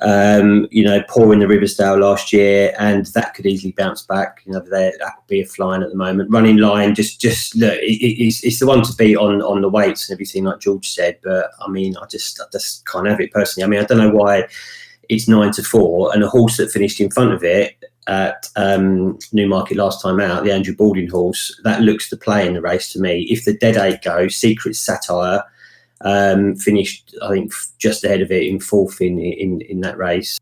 [SPEAKER 5] Poor in the Riversdale last year, and that could easily bounce back. That could be a flying at the moment. Running Line, just look, it's the one to beat on the weights and everything, like George said. But I mean, I just can't have it personally. I mean, I don't know why it's 9-4, and a horse that finished in front of it at Newmarket last time out, the Andrew Balding horse, that looks to play in the race to me. If the Dead 8 goes, Secret Satire finished, I think, just ahead of it in 4th in that race.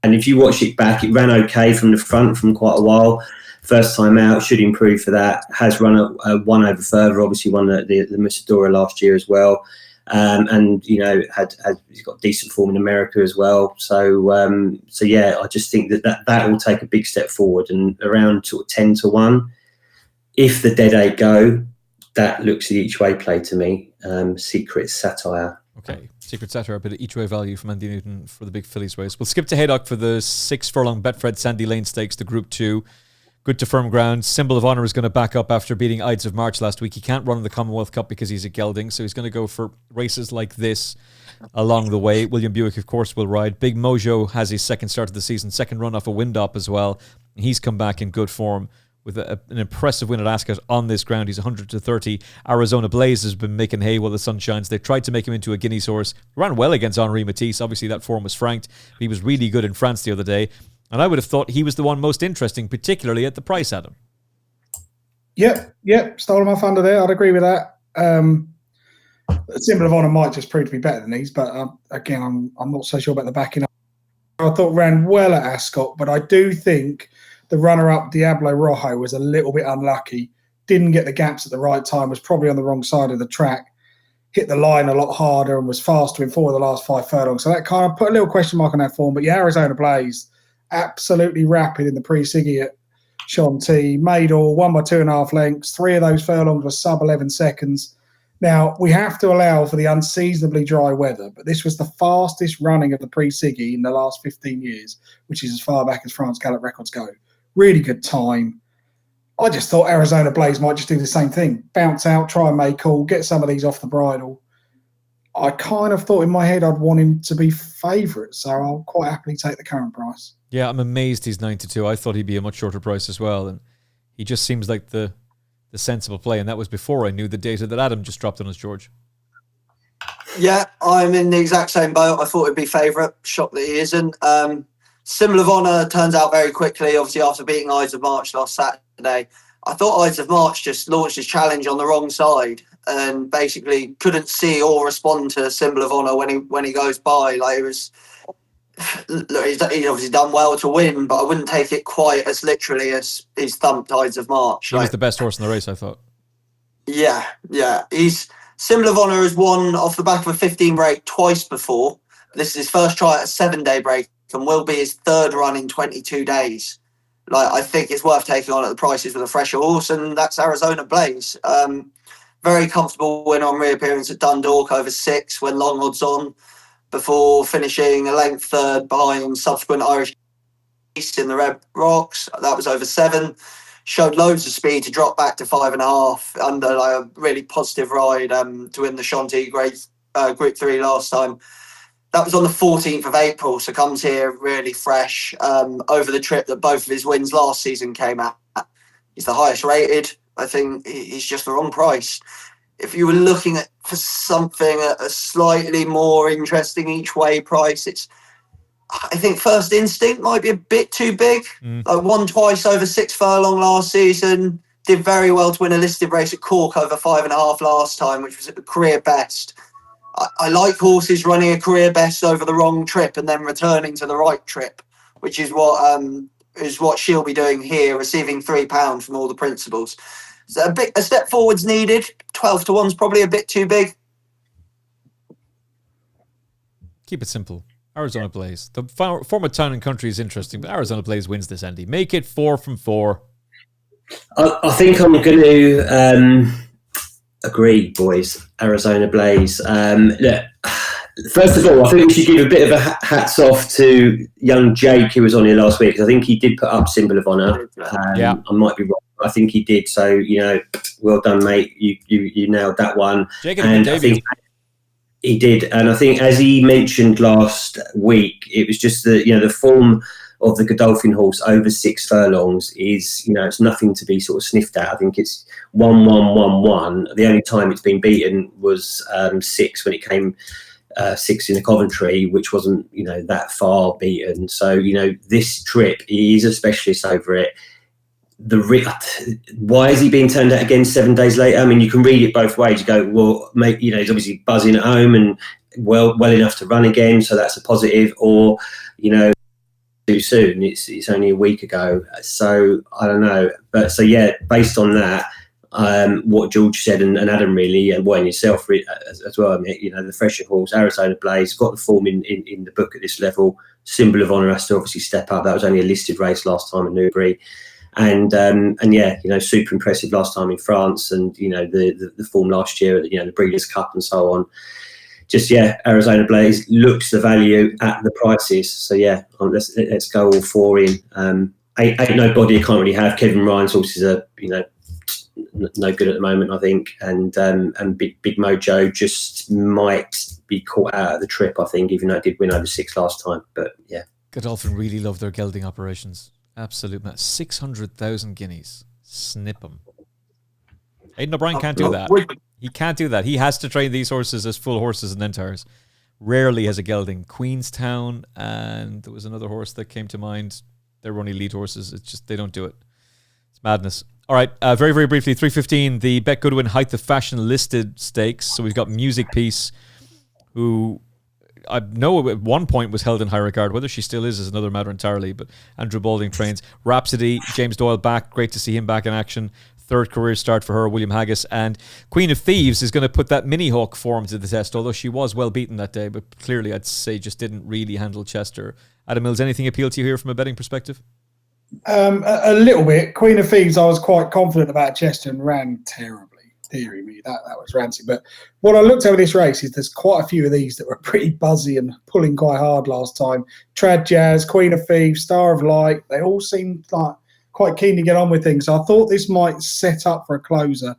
[SPEAKER 5] And if you watch it back, it ran okay from the front from quite a while. First time out, should improve for that. Has run one over further, obviously won the Musadora last year as well. And he's got decent form in America as well. So I just think that will take a big step forward, and around sort of 10-1. If the Dead 8 go, that looks the each way play to me. Secret Satire.
[SPEAKER 2] Okay, Secret Satire, a bit of each way value from Andy Newton for the big fillies race. We'll skip to Haydock for the 6 furlong Betfred Sandy Lane Stakes, the Group 2. Good to firm ground. Symbol of Honour is going to back up after beating Ides of March last week. He can't run in the Commonwealth Cup because he's a gelding, so he's going to go for races like this along the way. William Buick, of course, will ride. Big Mojo has his second start of the season, second run off a wind up as well. He's come back in good form with an impressive win at Ascot on this ground. He's 100-30. Arizona Blaze has been making hay while the sun shines. They tried to make him into a Guineas horse. Ran well against Henri Matisse. Obviously, that form was franked. He was really good in France the other day. And I would have thought he was the one most interesting, particularly at the price, Adam.
[SPEAKER 3] Yep. Stole my thunder there. I'd agree with that. Symbol of Honour might just prove to be better than these, but again, I'm not so sure about the backing up. I thought ran well at Ascot, but I do think the runner-up Diablo Rojo was a little bit unlucky. Didn't get the gaps at the right time. Was probably on the wrong side of the track. Hit the line a lot harder and was faster in 4 of the last 5 furlongs. So that kind of put a little question mark on that form. But yeah, Arizona Blaze, absolutely rapid in the pre-Siggy at Shanty. Made all 1 by 2.5 lengths. 3 of those furlongs were sub 11 seconds. Now, we have to allow for the unseasonably dry weather, but this was the fastest running of the pre-Siggy in the last 15 years, which is as far back as France Gallop records go. Really good time. I just thought Arizona Blaze might just do the same thing. Bounce out, try and make call, get some of these off the bridle. I kind of thought in my head I'd want him to be favourite, so I'll quite happily take the current price.
[SPEAKER 2] Yeah, I'm amazed he's 9-2. I thought he'd be a much shorter price as well, and he just seems like the sensible play, and that was before I knew the data that Adam just dropped on us, George.
[SPEAKER 4] Yeah, I'm in the exact same boat. I thought it'd be favourite. Shocked that he isn't. Symbol of Honour turns out very quickly, obviously after beating Ides of March last Saturday. I thought Ides of March just launched his challenge on the wrong side and basically couldn't see or respond to Symbol of Honour when he goes by. Like, it was, look, he's obviously done well to win, but I wouldn't take it quite as literally as he's thumped Ides of March.
[SPEAKER 2] He was the best horse in the race, I thought.
[SPEAKER 4] Yeah. He's Symbol of Honour has won off the back of a 15 break twice before. This is his first try at a 7-day break and will be his 3rd run in 22 days. Like, I think it's worth taking on at the prices with a fresher horse, and that's Arizona Blaze. Very comfortable win on reappearance at Dundalk over 6 when long odds on, before finishing a length 3rd behind subsequent Irish East in the Red Rocks. That was over 7. Showed loads of speed to drop back to 5.5 under a really positive ride to win the Shanty Group 3 last time. That was on the 14th of April, so comes here really fresh over the trip that both of his wins last season came at. He's the highest rated. I think he's just the wrong price. If you were looking for something at a slightly more interesting each way price, I think First Instinct might be a bit too big. Like, won twice over 6 furlong last season. Did very well to win a listed race at Cork over 5.5 last time, which was a career best. I like horses running a career best over the wrong trip and then returning to the right trip, which is what she'll be doing here, receiving £3 from all the principals. So a step forward's needed. 12-1's probably a bit too big.
[SPEAKER 2] Keep it simple. Arizona Blaze. The form of Town and Country is interesting, but Arizona Blaze wins this, Andy. Make it 4 from 4.
[SPEAKER 5] I think I'm going to agree, boys. Arizona Blaze. Look, first of all, I think we should give a bit of a hats off to young Jake, who was on here last week. I think he did put up Symbol of Honour. I might be wrong. I think he did. So, well done, mate. You nailed that one.
[SPEAKER 2] Jake had a good debut.
[SPEAKER 5] He did, and I think, as he mentioned last week, it was just the form of the Godolphin horse over 6 furlongs is, it's nothing to be sort of sniffed at. I think it's 1-1-1-1. The only time it's been beaten was 6 when it came 6 in the Coventry, which wasn't that far beaten. So this trip, he is a specialist over it. Why is he being turned out again 7 days later? I mean, you can read it both ways. You go, well, mate, he's obviously buzzing at home and well enough to run again, so that's a positive. Or, too soon. It's only a week ago, so I don't know. But so yeah, based on that, what George said and Adam really, and yourself as well. I mean, the fresher horse, Arizona Blaze, got the form in the book at this level. Symbol of Honour has to obviously step up. That was only a listed race last time at Newbury. And yeah, super impressive last time in France, and the form last year at the Breeders' Cup and so on. Just Arizona Blaze looks the value at the prices. So yeah, let's go all 4 in. Ain't nobody I can't really have. Kevin Ryan's horses are no good at the moment, I think, and Big Mojo just might be caught out of the trip, I think, even though it did win over 6 last time. But yeah,
[SPEAKER 2] Godolphin really love their gelding operations. Absolute, 600,000 guineas. snip him. Aidan O'Brien can't do that. He can't do that. He has to train these horses as full horses and then tires. Rarely has a gelding. Queenstown, and there was another horse that came to mind. They were only lead horses. It's just, they don't do it. It's madness. All right, very, very briefly, 3:15, the Bet Goodwin Height of Fashion listed stakes. So we've got Music Peace, who I know at one point was held in high regard. Whether she still is another matter entirely, but Andrew Balding trains. Rhapsody, James Doyle back. Great to see him back in action. Third career start for her, William Haggis. And Queen of Thieves is going to put that Mini Hawk form to the test, although she was well beaten that day, but clearly I'd say just didn't really handle Chester. Adam Mills, anything appeal to you here from a betting perspective?
[SPEAKER 3] A little bit. Queen of Thieves, I was quite confident about Chester and ran terribly. Deary me, that was rancy. But what I looked over this race is there's quite a few of these that were pretty buzzy and pulling quite hard last time. Trad Jazz, Queen of Thieves, Star of Light, they all seemed like quite keen to get on with things. So I thought this might set up for a closer.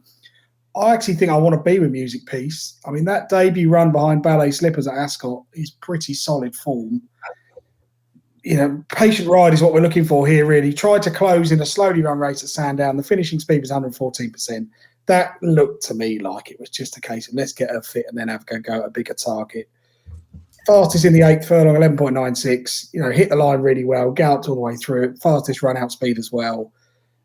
[SPEAKER 3] I actually think I want to be with Music Peace. I mean, that debut run behind Ballet Slippers at Ascot is pretty solid form. You know, patient ride is what we're looking for here, really. Tried to close in a slowly run race at Sandown. The finishing speed was 114%. That looked to me like it was just a case of let's get her fit and then have a go at a bigger target. Fastest in the 8th furlong, 11.96. You know, hit the line really well, galloped all the way through it. Fastest run out speed as well.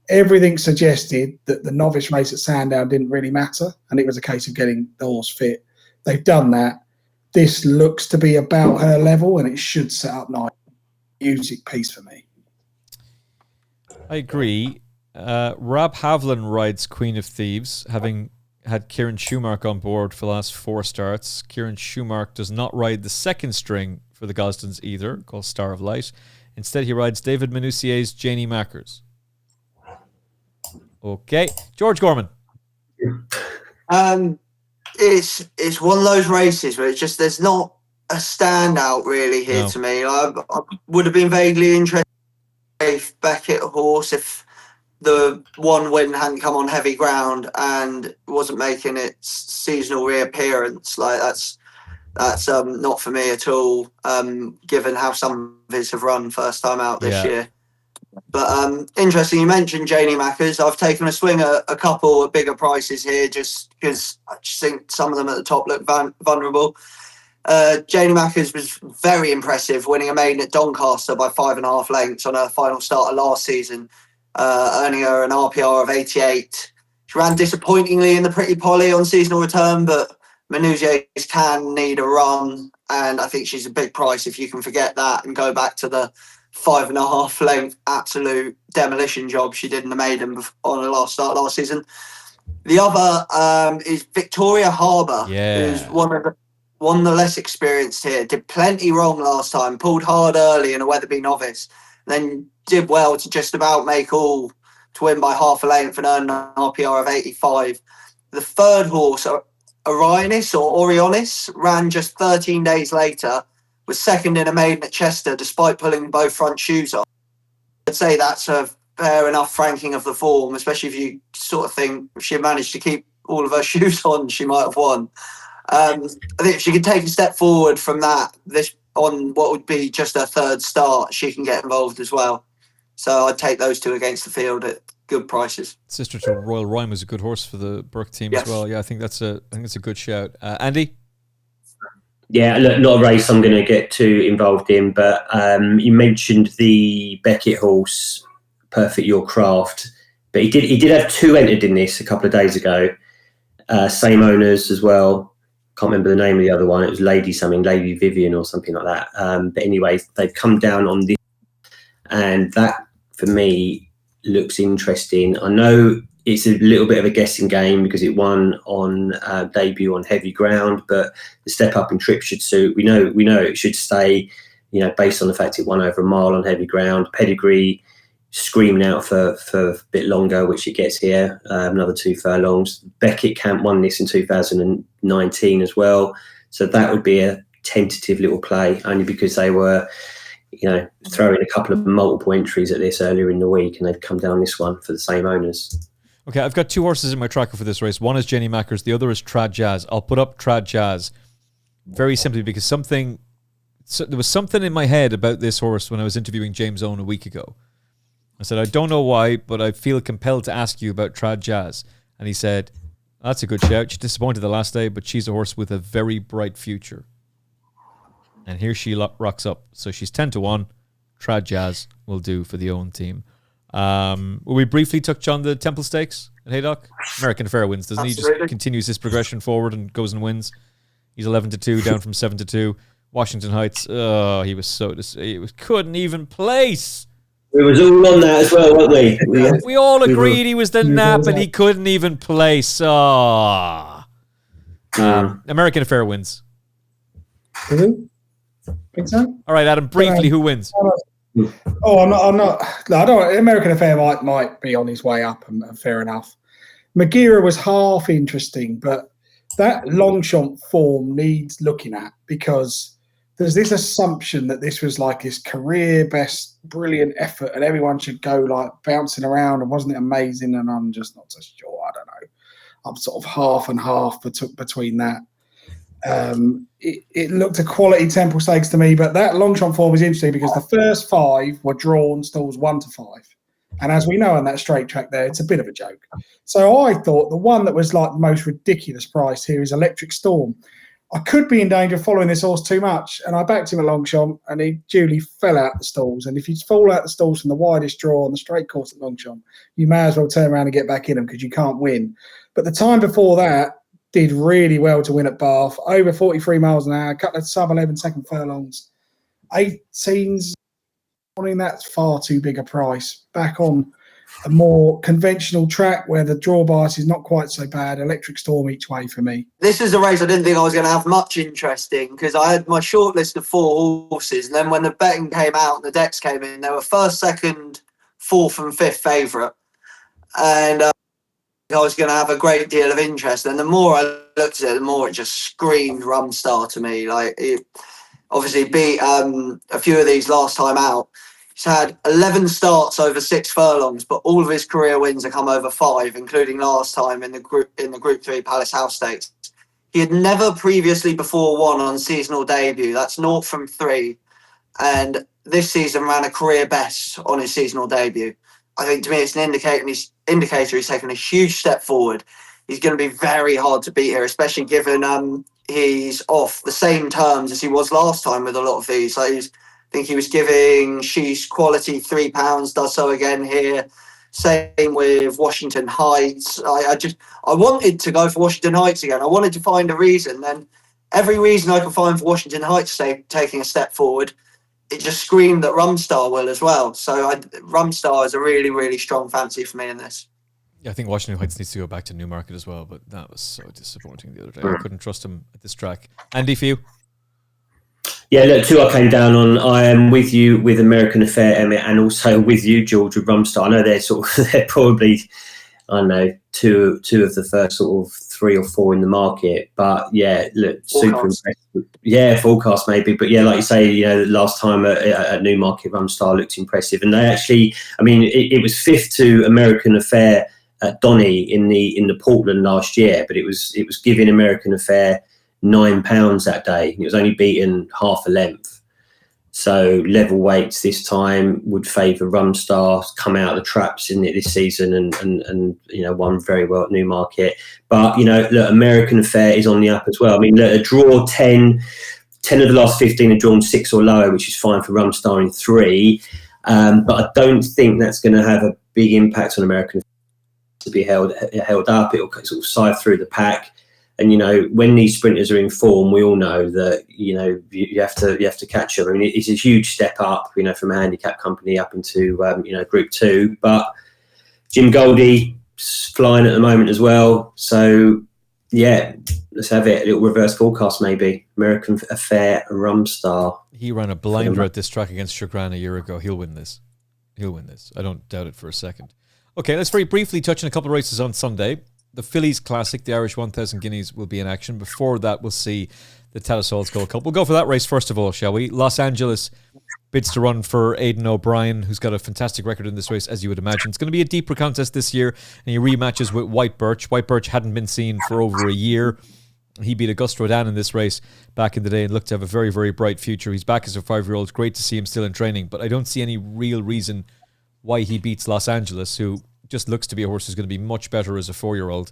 [SPEAKER 3] Everything suggested that the novice race at Sandown didn't really matter, and it was a case of getting the horse fit. They've done that. This looks to be about her level, and it should set up nice. Music Piece for me.
[SPEAKER 2] I agree. Rob Havlin rides Queen of Thieves, having had Kieran Schumark on board for the last 4 starts. Kieran Schumark does not ride the second string for the Gosdens either, called Star of Light. Instead, he rides David Minussier's Janie Mackers. Okay. George Gorman.
[SPEAKER 4] It's one of those races where it's just there's not a standout really here to me. I would have been vaguely interested if Beckett horse if the one win hadn't come on heavy ground and wasn't making its seasonal reappearance. Like that's not for me at all, given how some of his have run first time out this year. But interesting, you mentioned Janie Mackers. I've taken a swing at a couple of bigger prices here just because I just think some of them at the top look vulnerable. Janie Mackers was very impressive, winning a maiden at Doncaster by 5.5 lengths on her final start of last season, earning her an RPR of 88. She ran disappointingly in the Pretty Polly on seasonal return, but Minussier's can need a run, and I think she's a big price if you can forget that and go back to the 5.5 length absolute demolition job she did in the maiden on her last start last season. The other is Victoria Harbour, who's one of the less experienced here. Did plenty wrong last time, pulled hard early in a Weatherby novice, then did well to just about make all to win by half a length and earn an RPR of 85. The third horse, Orionis, ran just 13 days later, was second in a maiden at Chester despite pulling both front shoes off. I'd say that's a fair enough ranking of the form, especially if you sort of think if she managed to keep all of her shoes on, she might have won. I think if she could take a step forward from that, this on what would be just her third start, she can get involved as well. So I'd take those two against the field at good prices.
[SPEAKER 2] Sister to Royal Rhyme was a good horse for the Burke team as well. Yeah, I think that's a good shout. Andy?
[SPEAKER 5] Yeah, look, not a race I'm going to get too involved in, but you mentioned the Beckett horse, Perfect Your Craft, but he did have 2 entered in this a couple of days ago. Same owners as well. Can't remember the name of the other one. It was Lady Vivian or something like that. But anyway, they've come down on this, and that for me looks interesting. I know it's a little bit of a guessing game because it won on debut on heavy ground, but the step up in trip should suit. We know it should stay, based on the fact it won over a mile on heavy ground. Pedigree screaming out for a bit longer, which it gets here, another 2 furlongs. Beckett Camp won this in 2019 as well. So that would be a tentative little play, only because they were, throwing a couple of multiple entries at this earlier in the week, and they've come down this one for the same owners.
[SPEAKER 2] Okay, I've got 2 horses in my tracker for this race. One is Jenny Mackers, the other is Trad Jazz. I'll put up Trad Jazz very simply because there was something in my head about this horse when I was interviewing James Owen a week ago. I said, I don't know why, but I feel compelled to ask you about Trad Jazz. And he said, that's a good shout. She disappointed the last day, but she's a horse with a very bright future. And here she rocks up. So she's 10-1. Trad Jazz will do for the own team. Will we briefly touch on the Temple Stakes at Haydock? American Affair wins, doesn't he? Just continues his progression forward and goes and wins. He's 11-2, down from 7-2. Washington Heights, he was couldn't even place.
[SPEAKER 5] We was all on that as well, weren't we?
[SPEAKER 2] We all agreed he was the nap and he couldn't even place. American Affair wins.
[SPEAKER 3] Who? Think so?
[SPEAKER 2] All right, Adam, briefly, who wins?
[SPEAKER 3] I'm not. No, I don't. American Affair might be on his way up, and fair enough. Magira was half interesting, but that Longchamp form needs looking at because there's this assumption that this was like his career best, brilliant effort, and everyone should go like bouncing around. And wasn't it amazing? And I'm just not so sure. I don't know. I'm sort of half and half between that. It looked a quality Temple Stakes to me, but that Longchamp form is interesting because the first 5 were drawn stalls 1-5. And as we know on that straight track there, it's a bit of a joke. So I thought the one that was like the most ridiculous price here is Electric Storm. I could be in danger of following this horse too much, and I backed him at Longchamp, and he duly fell out the stalls. And if you fall out the stalls from the widest draw on the straight course at Longchamp, you may as well turn around and get back in them because you can't win. But the time before that, did really well to win at Bath, over 43 miles an hour, a couple of sub-11 second furlongs. 18s, I mean, that's far too big a price. Back on a more conventional track where the draw bias is not quite so bad, Electric Storm each way for me.
[SPEAKER 4] This is a race I didn't think I was going to have much interest in because I had my short list of 4 horses, and then when the betting came out and the decks came in, they were first, second, fourth and fifth favourite. And I was going to have a great deal of interest, and the more I looked at it, the more it just screamed Rumstar to me. Like, it obviously beat a few of these last time out. He's had 11 starts over 6 furlongs, but all of his career wins have come over 5, including last time in the Group 3 Palace House Stakes. He had never previously before won on seasonal debut. That's 0 from 3, and this season ran a career best on his seasonal debut. I think to me it's an indicator he's taken a huge step forward. He's going to be very hard to beat here, especially given he's off the same terms as he was last time with a lot of these. So I think he was giving She's Quality £3, does so again here. Same with Washington Heights. I wanted to go for Washington Heights again. I wanted to find a reason. And every reason I could find for Washington Heights taking a step forward, it just screamed that Rumstar will as well. So Rumstar is a really, really strong fancy for me in this.
[SPEAKER 2] Yeah, I think Washington Heights needs to go back to Newmarket as well, but that was so disappointing the other day. I couldn't trust him at this track. Andy, for you?
[SPEAKER 5] Yeah, look, 2 I came down on. I am with you with American Affair, Emmet, and also with you, George, with Rumstar. I know they're probably, I don't know, two of the first sort of 3 or 4 in the market. But yeah, look, super impressive. Yeah, forecast maybe. But yeah, like you say, you know, last time at Newmarket, Rumstar looked impressive. And they actually, I mean, it was 5th to American Affair at Donny in the Portland last year, but it was giving American Affair £9 that day. It was only beaten half a length. So level weights this time would favour Rumstar, come out of the traps in it this season and you know, won very well at Newmarket. But, you know, look, American Affair is on the up as well. I mean, look, a draw 10 of the last 15 are drawn 6 or lower, which is fine for Rumstar in 3. But I don't think that's going to have a big impact on American Affair to be held up. It'll sort of side through the pack. And, you know, when these sprinters are in form, we all know that, you know, you have to catch them. I mean, it's a huge step up, you know, from a handicap company up into, you know, Group 2. But Jim Goldie's flying at the moment as well. So, yeah, let's have it. A little reverse forecast maybe. American Affair, Rumstar.
[SPEAKER 2] He ran a blinder at this track against Curragh a year ago. He'll win this. I don't doubt it for a second. Okay, let's very briefly touch on a couple of races on Sunday. The Phillies Classic, the Irish 1,000 Guineas, will be in action. Before that, we'll see the Tattersalls Gold Cup. We'll go for that race first of all, shall we? Los Angeles bids to run for Aidan O'Brien, who's got a fantastic record in this race, as you would imagine. It's going to be a deeper contest this year, and he rematches with White Birch. White Birch hadn't been seen for over a year. He beat Auguste Rodin in this race back in the day and looked to have a very, very bright future. He's back as a 5-year-old. Great to see him still in training, but I don't see any real reason why he beats Los Angeles, who just looks to be a horse who's going to be much better as a 4-year-old.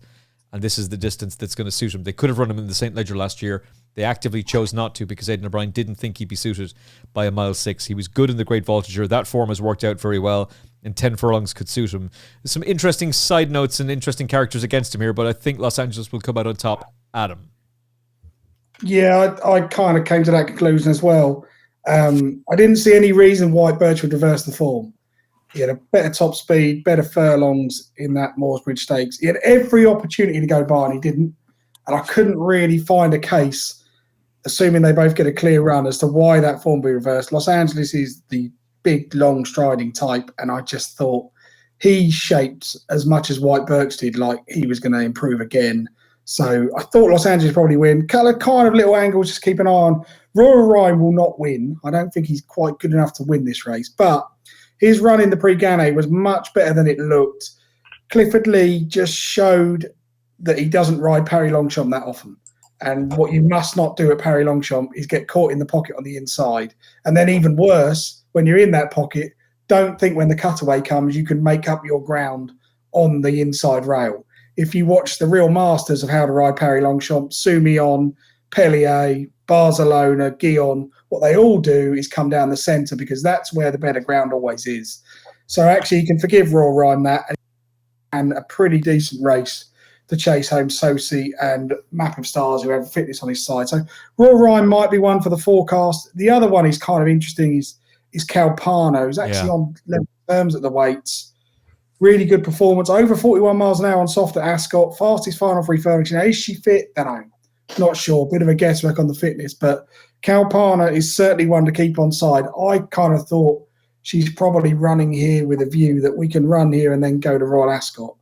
[SPEAKER 2] And this is the distance that's going to suit him. They could have run him in the St. Leger last year. They actively chose not to because Aidan O'Brien didn't think he'd be suited by a mile 6. He was good in the Great Voltigeur. That form has worked out very well, and 10 furlongs could suit him. There's some interesting side notes and interesting characters against him here, but I think Los Angeles will come out on top. Adam.
[SPEAKER 3] Yeah, I kind of came to that conclusion as well. I didn't see any reason White Birch would reverse the form. He had a better top speed, better furlongs in that Mooresbridge Stakes. He had every opportunity to go by and he didn't. And I couldn't really find a case, assuming they both get a clear run, as to why that form be reversed. Los Angeles is the big, long striding type. And I just thought he shaped as much as White Birch did, like he was going to improve again. So I thought Los Angeles probably win. Kind of little angles, just keep an eye on. Royal Rhyme will not win. I don't think he's quite good enough to win this race. But his run in the Prix Gannet was much better than it looked. Clifford Lee just showed that he doesn't ride Paris Longchamp that often. And what you must not do at Paris Longchamp is get caught in the pocket on the inside. And then even worse, when you're in that pocket, don't think when the cutaway comes, you can make up your ground on the inside rail. If you watch the real masters of how to ride Paris Longchamp, Soumillon, Pellier, Barcelona, Guion, what they all do is come down the centre because that's where the better ground always is. So actually you can forgive Royal Rhyme that and a pretty decent race to chase home Sosi and Map of Stars who have fitness on his side. So Royal Rhyme might be one for the forecast. The other one is kind of interesting is Calpano, who's actually on level terms at the weights. Really good performance, over 41 miles an hour on soft at Ascot, fastest final 3 furlongs. Now, is she fit? Don't know. Not sure. Bit of a guesswork on the fitness, but Calpana is certainly one to keep on side. I kind of thought she's probably running here with a view that we can run here and then go to Royal Ascot.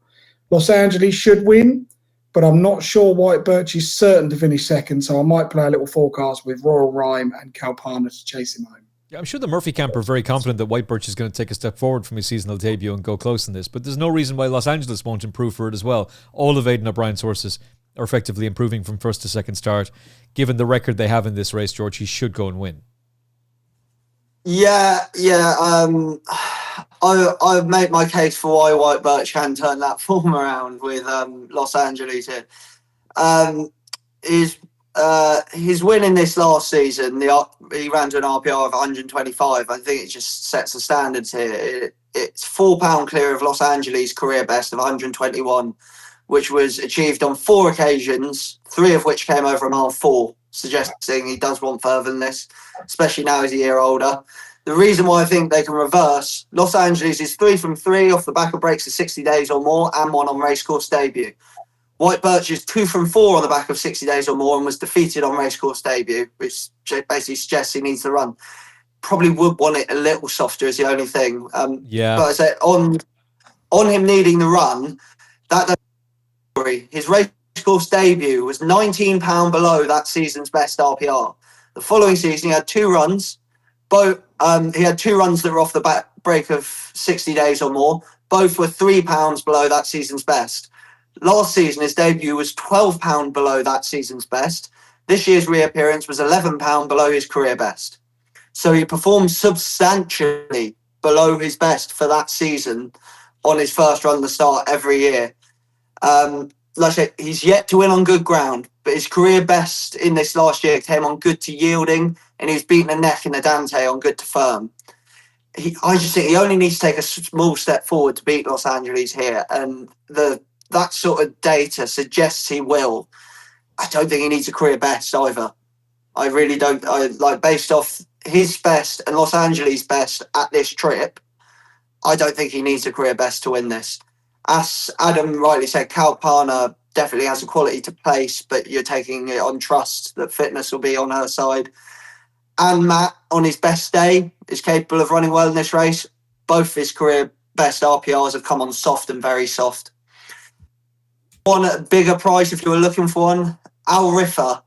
[SPEAKER 3] Los Angeles should win, but I'm not sure White Birch is certain to finish second, so I might play a little forecast with Royal Rhyme and Calpana to chase him home.
[SPEAKER 2] Yeah, I'm sure the Murphy camp are very confident that White Birch is going to take a step forward from his seasonal debut and go close in this, but there's no reason why Los Angeles won't improve for it as well. All of Aidan O'Brien's horses are effectively improving from first to second start. Given the record they have in this race, George, he should go and win.
[SPEAKER 4] Yeah. I've made my case for why White Birch can turn that form around with Los Angeles here. His win in this last season, he ran to an RPR of 125. I think it just sets the standards here. It's £4 clear of Los Angeles' career best of 121, which was achieved on 4 occasions, 3 of which came over a mile 4, suggesting he does want further than this, especially now he's a year older. The reason why I think they can reverse, Los Angeles is 3 from 3 off the back of breaks of 60 days or more and 1 on racecourse debut. White Birch is 2 from 4 on the back of 60 days or more and was defeated on racecourse debut, which basically suggests he needs to run. Probably would want it a little softer is the only thing. But I say on him needing the run, his racecourse debut was £19 below that season's best RPR. The following season, he had 2 runs. He had 2 runs that were off the back break of 60 days or more. Both were £3 below that season's best. Last season, his debut was £12 below that season's best. This year's reappearance was £11 below his career best. So he performed substantially below his best for that season on his first run to start every year. Like I said, he's yet to win on good ground, but his career best in this last year came on good to yielding, and he was beating a neck in the Dante on good to firm. I just think he only needs to take a small step forward to beat Los Angeles here, and that sort of data suggests he will. I don't think he needs a career best either. I really don't. Based off his best and Los Angeles' best at this trip, I don't think he needs a career best to win this. As Adam rightly said, Calpana definitely has a quality to place, but you're taking it on trust that fitness will be on her side. And Matt, on his best day, is capable of running well in this race. Both his career best RPRs have come on soft and very soft. One at a bigger price, if you were looking for one, Al Riffa.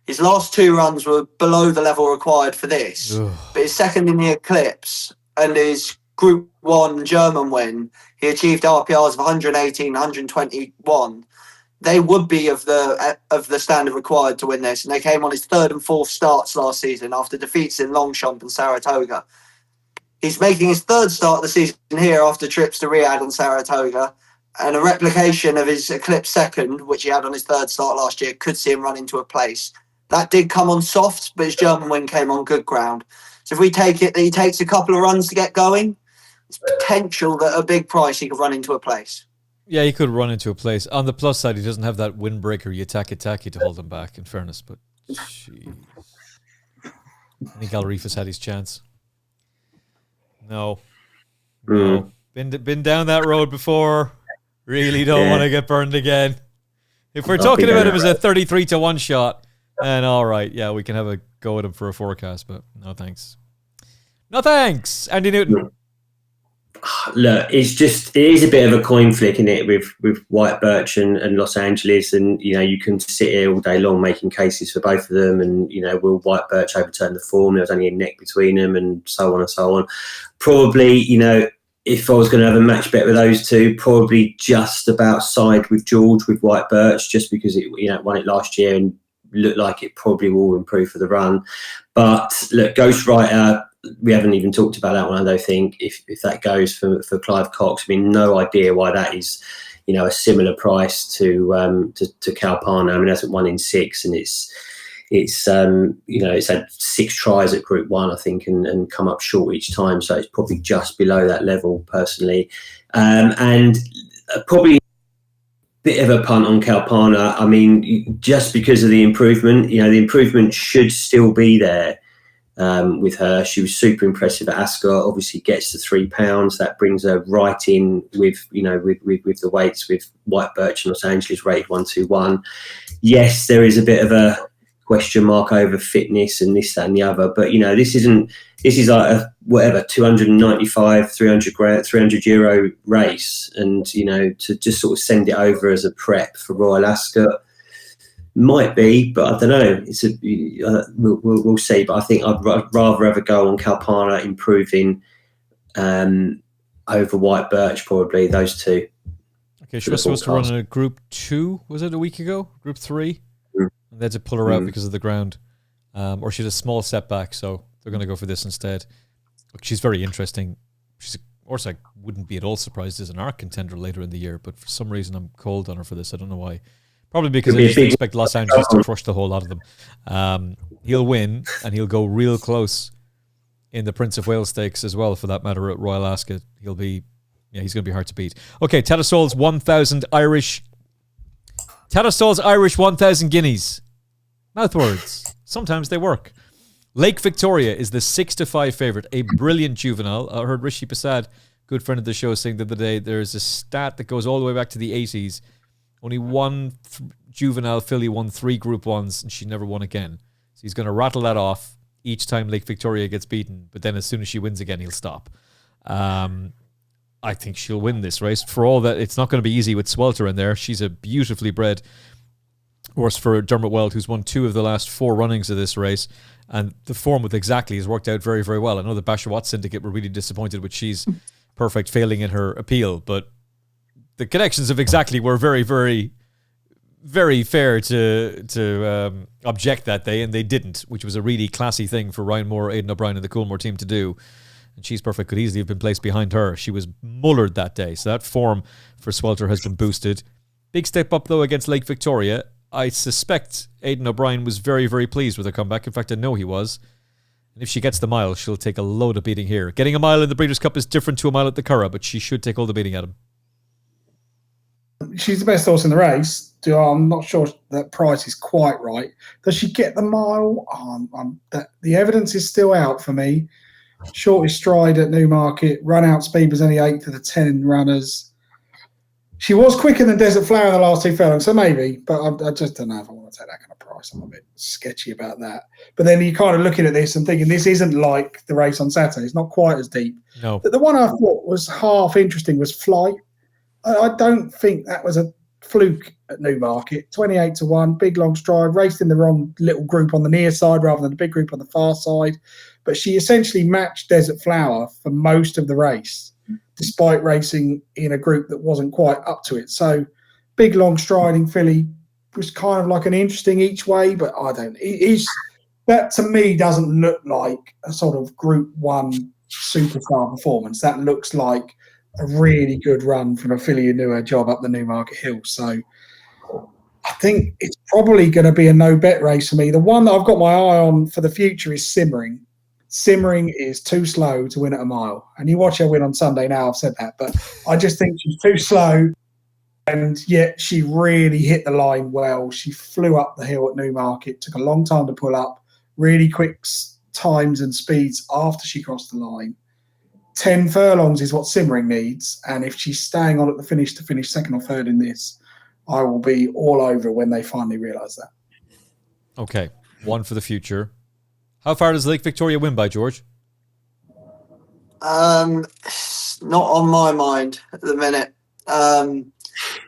[SPEAKER 4] His last 2 runs were below the level required for this. But his second in the Eclipse and his Group 1 German win, he achieved RPRs of 118, 121. They would be of the standard required to win this, and they came on his 3rd and 4th starts last season after defeats in Longchamp and Saratoga. He's making his third start of the season here after trips to Riyadh and Saratoga. And a replication of his Eclipse second, which he had on his third start last year, could see him run into a place. That did come on soft, but his German win came on good ground. So if we take it that he takes a couple of runs to get going, it's potential that at a big price he could run into a place.
[SPEAKER 2] Yeah, he could run into a place. On the plus side, he doesn't have that windbreaker Yataki to hold him back, in fairness. But, jeez. I think Alrifas had his chance. No. Been down that road before. Really don't want to get burned again. If we're talking about him as a 33-1 shot, then all right, yeah, we can have a go at him for a forecast, but no thanks. No thanks, Andy Newton.
[SPEAKER 5] Look, it is a bit of a coin flick, isn't it, with White Birch and Los Angeles, and you can sit here all day long making cases for both of them, and will White Birch overturn the form? There was only a neck between them, and so on and so on. Probably, if I was going to have a match bet with those two, probably just about side with George with White Birch, just because it won it last year and looked like it probably will improve for the run. But look, Ghostwriter, we haven't even talked about that one, I don't think, if that goes for Clive Cox. I mean, no idea why that is, a similar price to Kalpana. I mean, it hasn't won in 6, and it's had 6 tries at Group 1, I think, and come up short each time. So it's probably just below that level, personally. And probably a bit of a punt on Kalpana. I mean, just because of the improvement, the improvement should still be there with her. She was super impressive at Ascot. Obviously gets to £3. That brings her right in with the weights with White Birch and Los Angeles rated 121. Yes, there is a bit of a question mark over fitness and this, that, and the other. But this is like a 295, 300 euro race, and to just sort of send it over as a prep for Royal Ascot might be, but I don't know. We'll see. But I think I'd rather ever go on Kalpana improving over White Birch, probably those two.
[SPEAKER 2] Okay, she was supposed to run a Group 2. Was it a week ago? Group 3. They had to pull her out because of the ground, or she had a small setback, so they're going to go for this instead. Look, she's very interesting. She's a horse I wouldn't be at all surprised as an ARC contender later in the year, but for some reason I'm cold on her for this. I don't know why. Probably because I just expect Los Angeles to crush the whole lot of them. He'll win, and he'll go real close in the Prince of Wales Stakes as well, for that matter, at Royal Ascot. He's going to be hard to beat. Okay, Tattersalls 1,000 Irish. Tattersalls Irish 1,000 guineas. Mouthwords. Sometimes they work. Lake Victoria is the 6-5 favourite. A brilliant juvenile. I heard Rishi Prasad, good friend of the show, saying the other day, there's a stat that goes all the way back to the 80s. Only one juvenile filly won 3 Group 1s, and she never won again. So he's going to rattle that off each time Lake Victoria gets beaten. But then as soon as she wins again, he'll stop. I think she'll win this race. For all that, it's not going to be easy with Swelter in there. She's a beautifully bred horse for Dermot Weld, who's won 2 of the last 4 runnings of this race. And the form with Exactly has worked out very, very well. I know the Bashawat Syndicate were really disappointed with She's Perfect failing in her appeal, but the connections of Exactly were very, very, very fair to object that day, and they didn't, which was a really classy thing for Ryan Moore, Aidan O'Brien, and the Coolmore team to do. And She's Perfect could easily have been placed behind her. She was mullered that day, so that form for Swelter has been boosted. Big step up, though, against Lake Victoria. I suspect Aidan O'Brien was very, very pleased with her comeback. In fact, I know he was. And if she gets the mile, she'll take a load of beating here. Getting a mile in the Breeders' Cup is different to a mile at the Curragh, but she should take all the beating at him.
[SPEAKER 3] She's the best horse in the race. I'm not sure that price is quite right. Does she get the mile? The evidence is still out for me. Shortest stride at Newmarket. Run out speed was only 8th of the 10 runners. She was quicker than Desert Flower in the last 2 furlongs, so maybe. But I just don't know if I want to take that kind of price. I'm a bit sketchy about that. But then you're kind of looking at this and thinking this isn't like the race on Saturday. It's not quite as deep.
[SPEAKER 2] No.
[SPEAKER 3] But the one I thought was half interesting was Flight. I don't think that was a fluke at Newmarket. 28-1, big long stride, raced in the wrong little group on the near side rather than the big group on the far side. But she essentially matched Desert Flower for most of the race, despite racing in a group that wasn't quite up to it. So big long striding filly was kind of like an interesting each way, but I don't. That to me doesn't look like a sort of Group 1 superstar performance. That looks like a really good run from a filly who knew her job up the Newmarket Hill. So I think it's probably going to be a no-bet race for me. The one that I've got my eye on for the future is Simmering. Simmering is too slow to win at a mile. And you watch her win on Sunday now, I've said that. But I just think she's too slow. And yet she really hit the line well. She flew up the hill at Newmarket, took a long time to pull up, really quick times and speeds after she crossed the line. 10 furlongs is what Simmering needs. And if she's staying on at the finish to finish second or third in this, I will be all over when they finally realise that.
[SPEAKER 2] Okay, one for the future. How far does Lake Victoria win by, George?
[SPEAKER 4] It's not on my mind at the minute.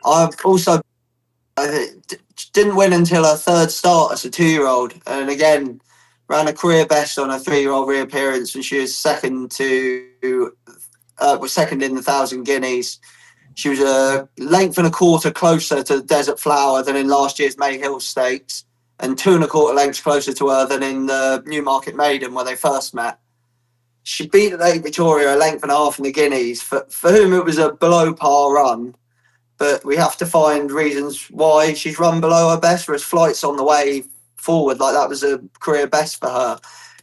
[SPEAKER 4] I've also didn't win until her third start as a 2-year-old, and again ran a career best on a 3-year-old reappearance when she was second in the 1,000 Guineas. She was a length and a quarter closer to Desert Flower than in last year's May Hill Stakes, and 2 1/4 lengths closer to her than in the Newmarket Maiden where they first met. She beat Lake Victoria a length and a half in the Guineas, for whom it was a below par run. But we have to find reasons why she's run below her best, whereas Flight's on the way forward. Like, that was a career best for her.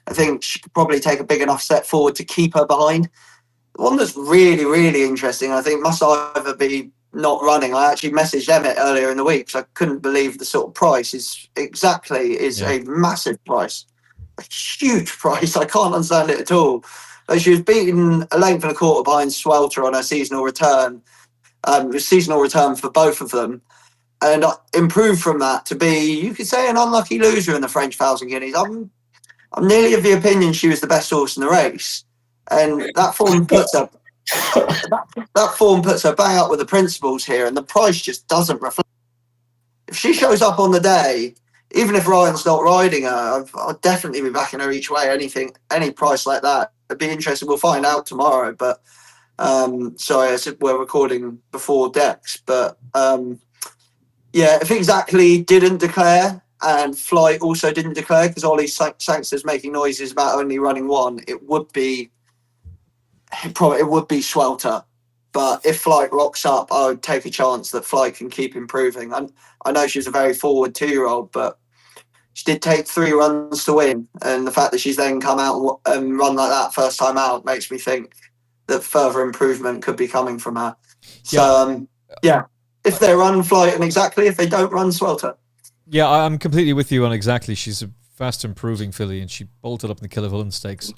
[SPEAKER 4] I think she could probably take a big enough step forward to keep her behind. The one that's really, really interesting, I think, must either be not running. I actually messaged Emmet earlier in the week because I couldn't believe the sort of price is a massive price. A huge price. I can't understand it at all. Like, she was beaten a length and a quarter behind Swelter on her seasonal return. It was seasonal return for both of them, and improved from that to be, you could say, an unlucky loser in the French 1,000 Guineas. I'm nearly of the opinion she was the best horse in the race, and that form puts her bang up with the principles here, and the price just doesn't reflect. If she shows up on the day, even if Ryan's not riding her, I'll definitely be backing her each way. Any price like that, it'd be interesting. We'll find out tomorrow, but. Sorry, I said we're recording before Dex, but if Exactly didn't declare and Flight also didn't declare, because Ollie Sangster's making noises about only running one, it would be Swelter. But if Flight rocks up, I would take a chance that Flight can keep improving. I know she's a very forward 2-year-old, but she did take 3 runs to win, and the fact that she's then come out and run like that first time out makes me think that further improvement could be coming from her. So, if they run Flight and Exactly, if they don't run Swelter.
[SPEAKER 2] Yeah, I'm completely with you on Exactly. She's a fast improving filly, and she bolted up in the Killavullen Stakes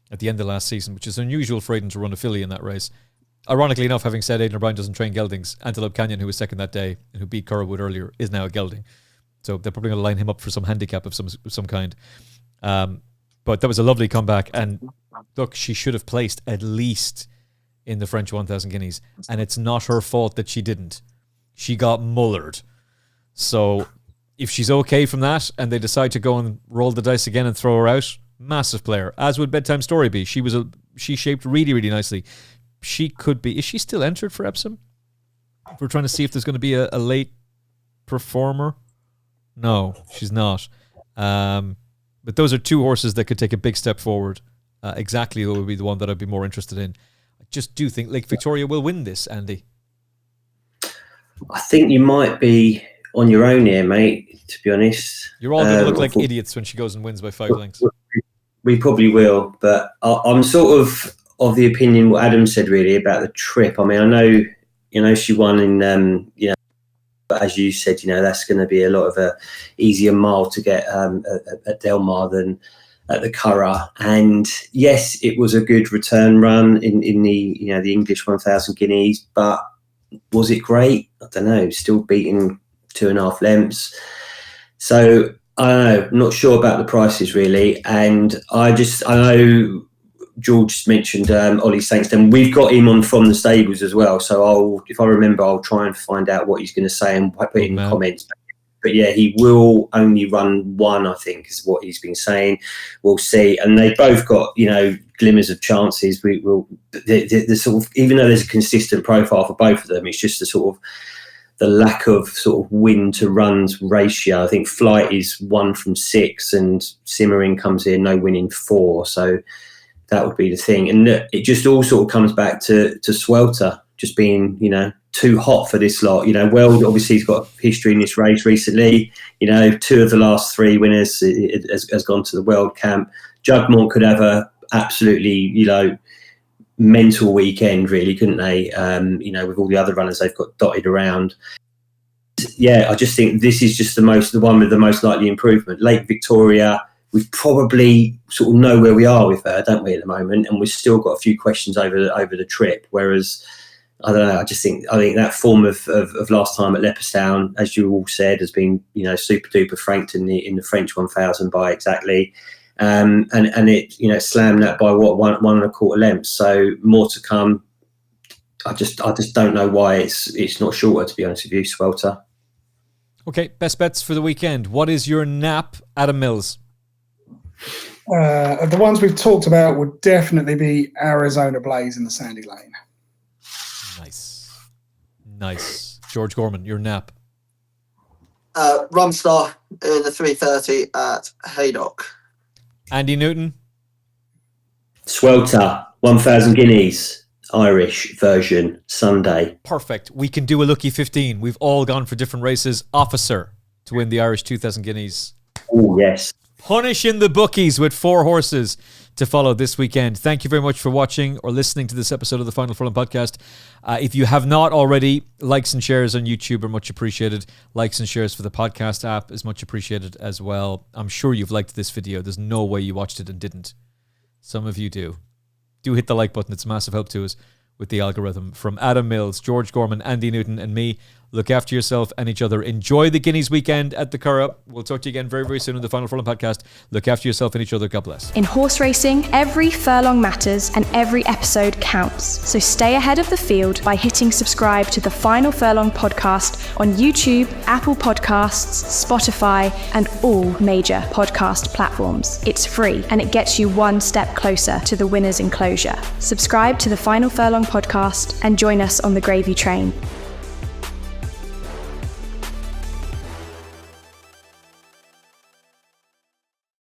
[SPEAKER 2] at the end of last season, which is unusual for Aidan to run a filly in that race. Ironically enough, having said Aidan O'Brien doesn't train geldings, Antelope Canyon, who was second that day and who beat Curragh earlier, is now a gelding. So they're probably going to line him up for some handicap of some kind. But that was a lovely comeback, and look, she should have placed at least in the French 1,000 Guineas, and it's not her fault that she didn't. She got mullered. So if she's okay from that, and they decide to go and roll the dice again and throw her out, massive player, as would Bedtime Story be. She shaped really, really nicely. She could be. Is she still entered for Epsom? We're trying to see if there's going to be a late performer. No, she's not. But those are 2 horses that could take a big step forward. Exactly, would be the one that I'd be more interested in. I just do think Lake Victoria will win this, Andy.
[SPEAKER 5] I think you might be on your own here, mate, to be honest.
[SPEAKER 2] You're all going to look like idiots when she goes and wins by 5 lengths.
[SPEAKER 5] We probably will, but I'm sort of the opinion what Adam said, really, about the trip. I mean, I know, she won in, but as you said, that's going to be a lot of a easier mile to get at Del Mar than at the Curragh. And yes, it was a good return run in the the English 1,000 Guineas, but was it great? I don't know. Still beating 2.5 lengths. So I don't know. I'm not sure about the prices really, and I know George mentioned Ollie Sangster. We've got him on from the stables as well. So if I remember, I'll try and find out what he's going to say and put it in the comments. But yeah, he will only run one, I think, is what he's been saying. We'll see. And they both got, glimmers of chances. We will, the sort of, even though there's a consistent profile for both of them, it's just the sort of the lack of sort of win to runs ratio. I think Flight is 1 from 6 and Simmering comes in no win in 4. So That would be the thing. And it just all sort of comes back to Swelter just being, too hot for this lot. Weld obviously has got history in this race recently. 2 of the last 3 winners has gone to the World Camp. Jugmont could have a absolutely, mental weekend, really, couldn't they? With all the other runners they've got dotted around. Yeah, I just think this is just the one with the most likely improvement. Lake Victoria, we probably sort of know where we are with her, don't we, at the moment? And we've still got a few questions over the trip. Whereas, I don't know, I think that form of last time at Leopardstown, as you all said, has been, super duper franked in the French 1000 by exactly. And it slammed that by 1 1/4 lengths. So more to come. I just don't know why it's not shorter, to be honest with you, Swelter.
[SPEAKER 2] Okay, best bets for the weekend. What is your nap, Adam Mills?
[SPEAKER 3] The ones we've talked about would definitely be Arizona Blaze and the Sandy Lane.
[SPEAKER 2] Nice. George Gorman, your nap.
[SPEAKER 4] Rumstar in the 3:30 at Haydock.
[SPEAKER 2] Andy Newton?
[SPEAKER 5] Swelter, 1,000 guineas, Irish version, Sunday.
[SPEAKER 2] Perfect. We can do a lucky 15. We've all gone for different races. Officer to win the Irish 2,000 guineas.
[SPEAKER 5] Oh, yes.
[SPEAKER 2] Punishing the bookies with 4 horses to follow this weekend. Thank you very much for watching or listening to this episode of the Final Furlong Podcast. If you have not already, likes and shares on YouTube are much appreciated. Likes and shares for the podcast app is much appreciated as well. I'm sure you've liked this video. There's no way you watched it and didn't. Some of you do. Do hit the like button. It's a massive help to us with the algorithm. From Adam Mills, George Gorman, Andy Newton and me, look after yourself and each other. Enjoy the Guineas weekend at the Curragh. We'll talk to you again very, very soon on the Final Furlong Podcast. Look after yourself and each other. God bless.
[SPEAKER 1] In horse racing, every furlong matters and every episode counts. So stay ahead of the field by hitting subscribe to the Final Furlong Podcast on YouTube, Apple Podcasts, Spotify, and all major podcast platforms. It's free and it gets you one step closer to the winner's enclosure. Subscribe to the Final Furlong Podcast and join us on the gravy train.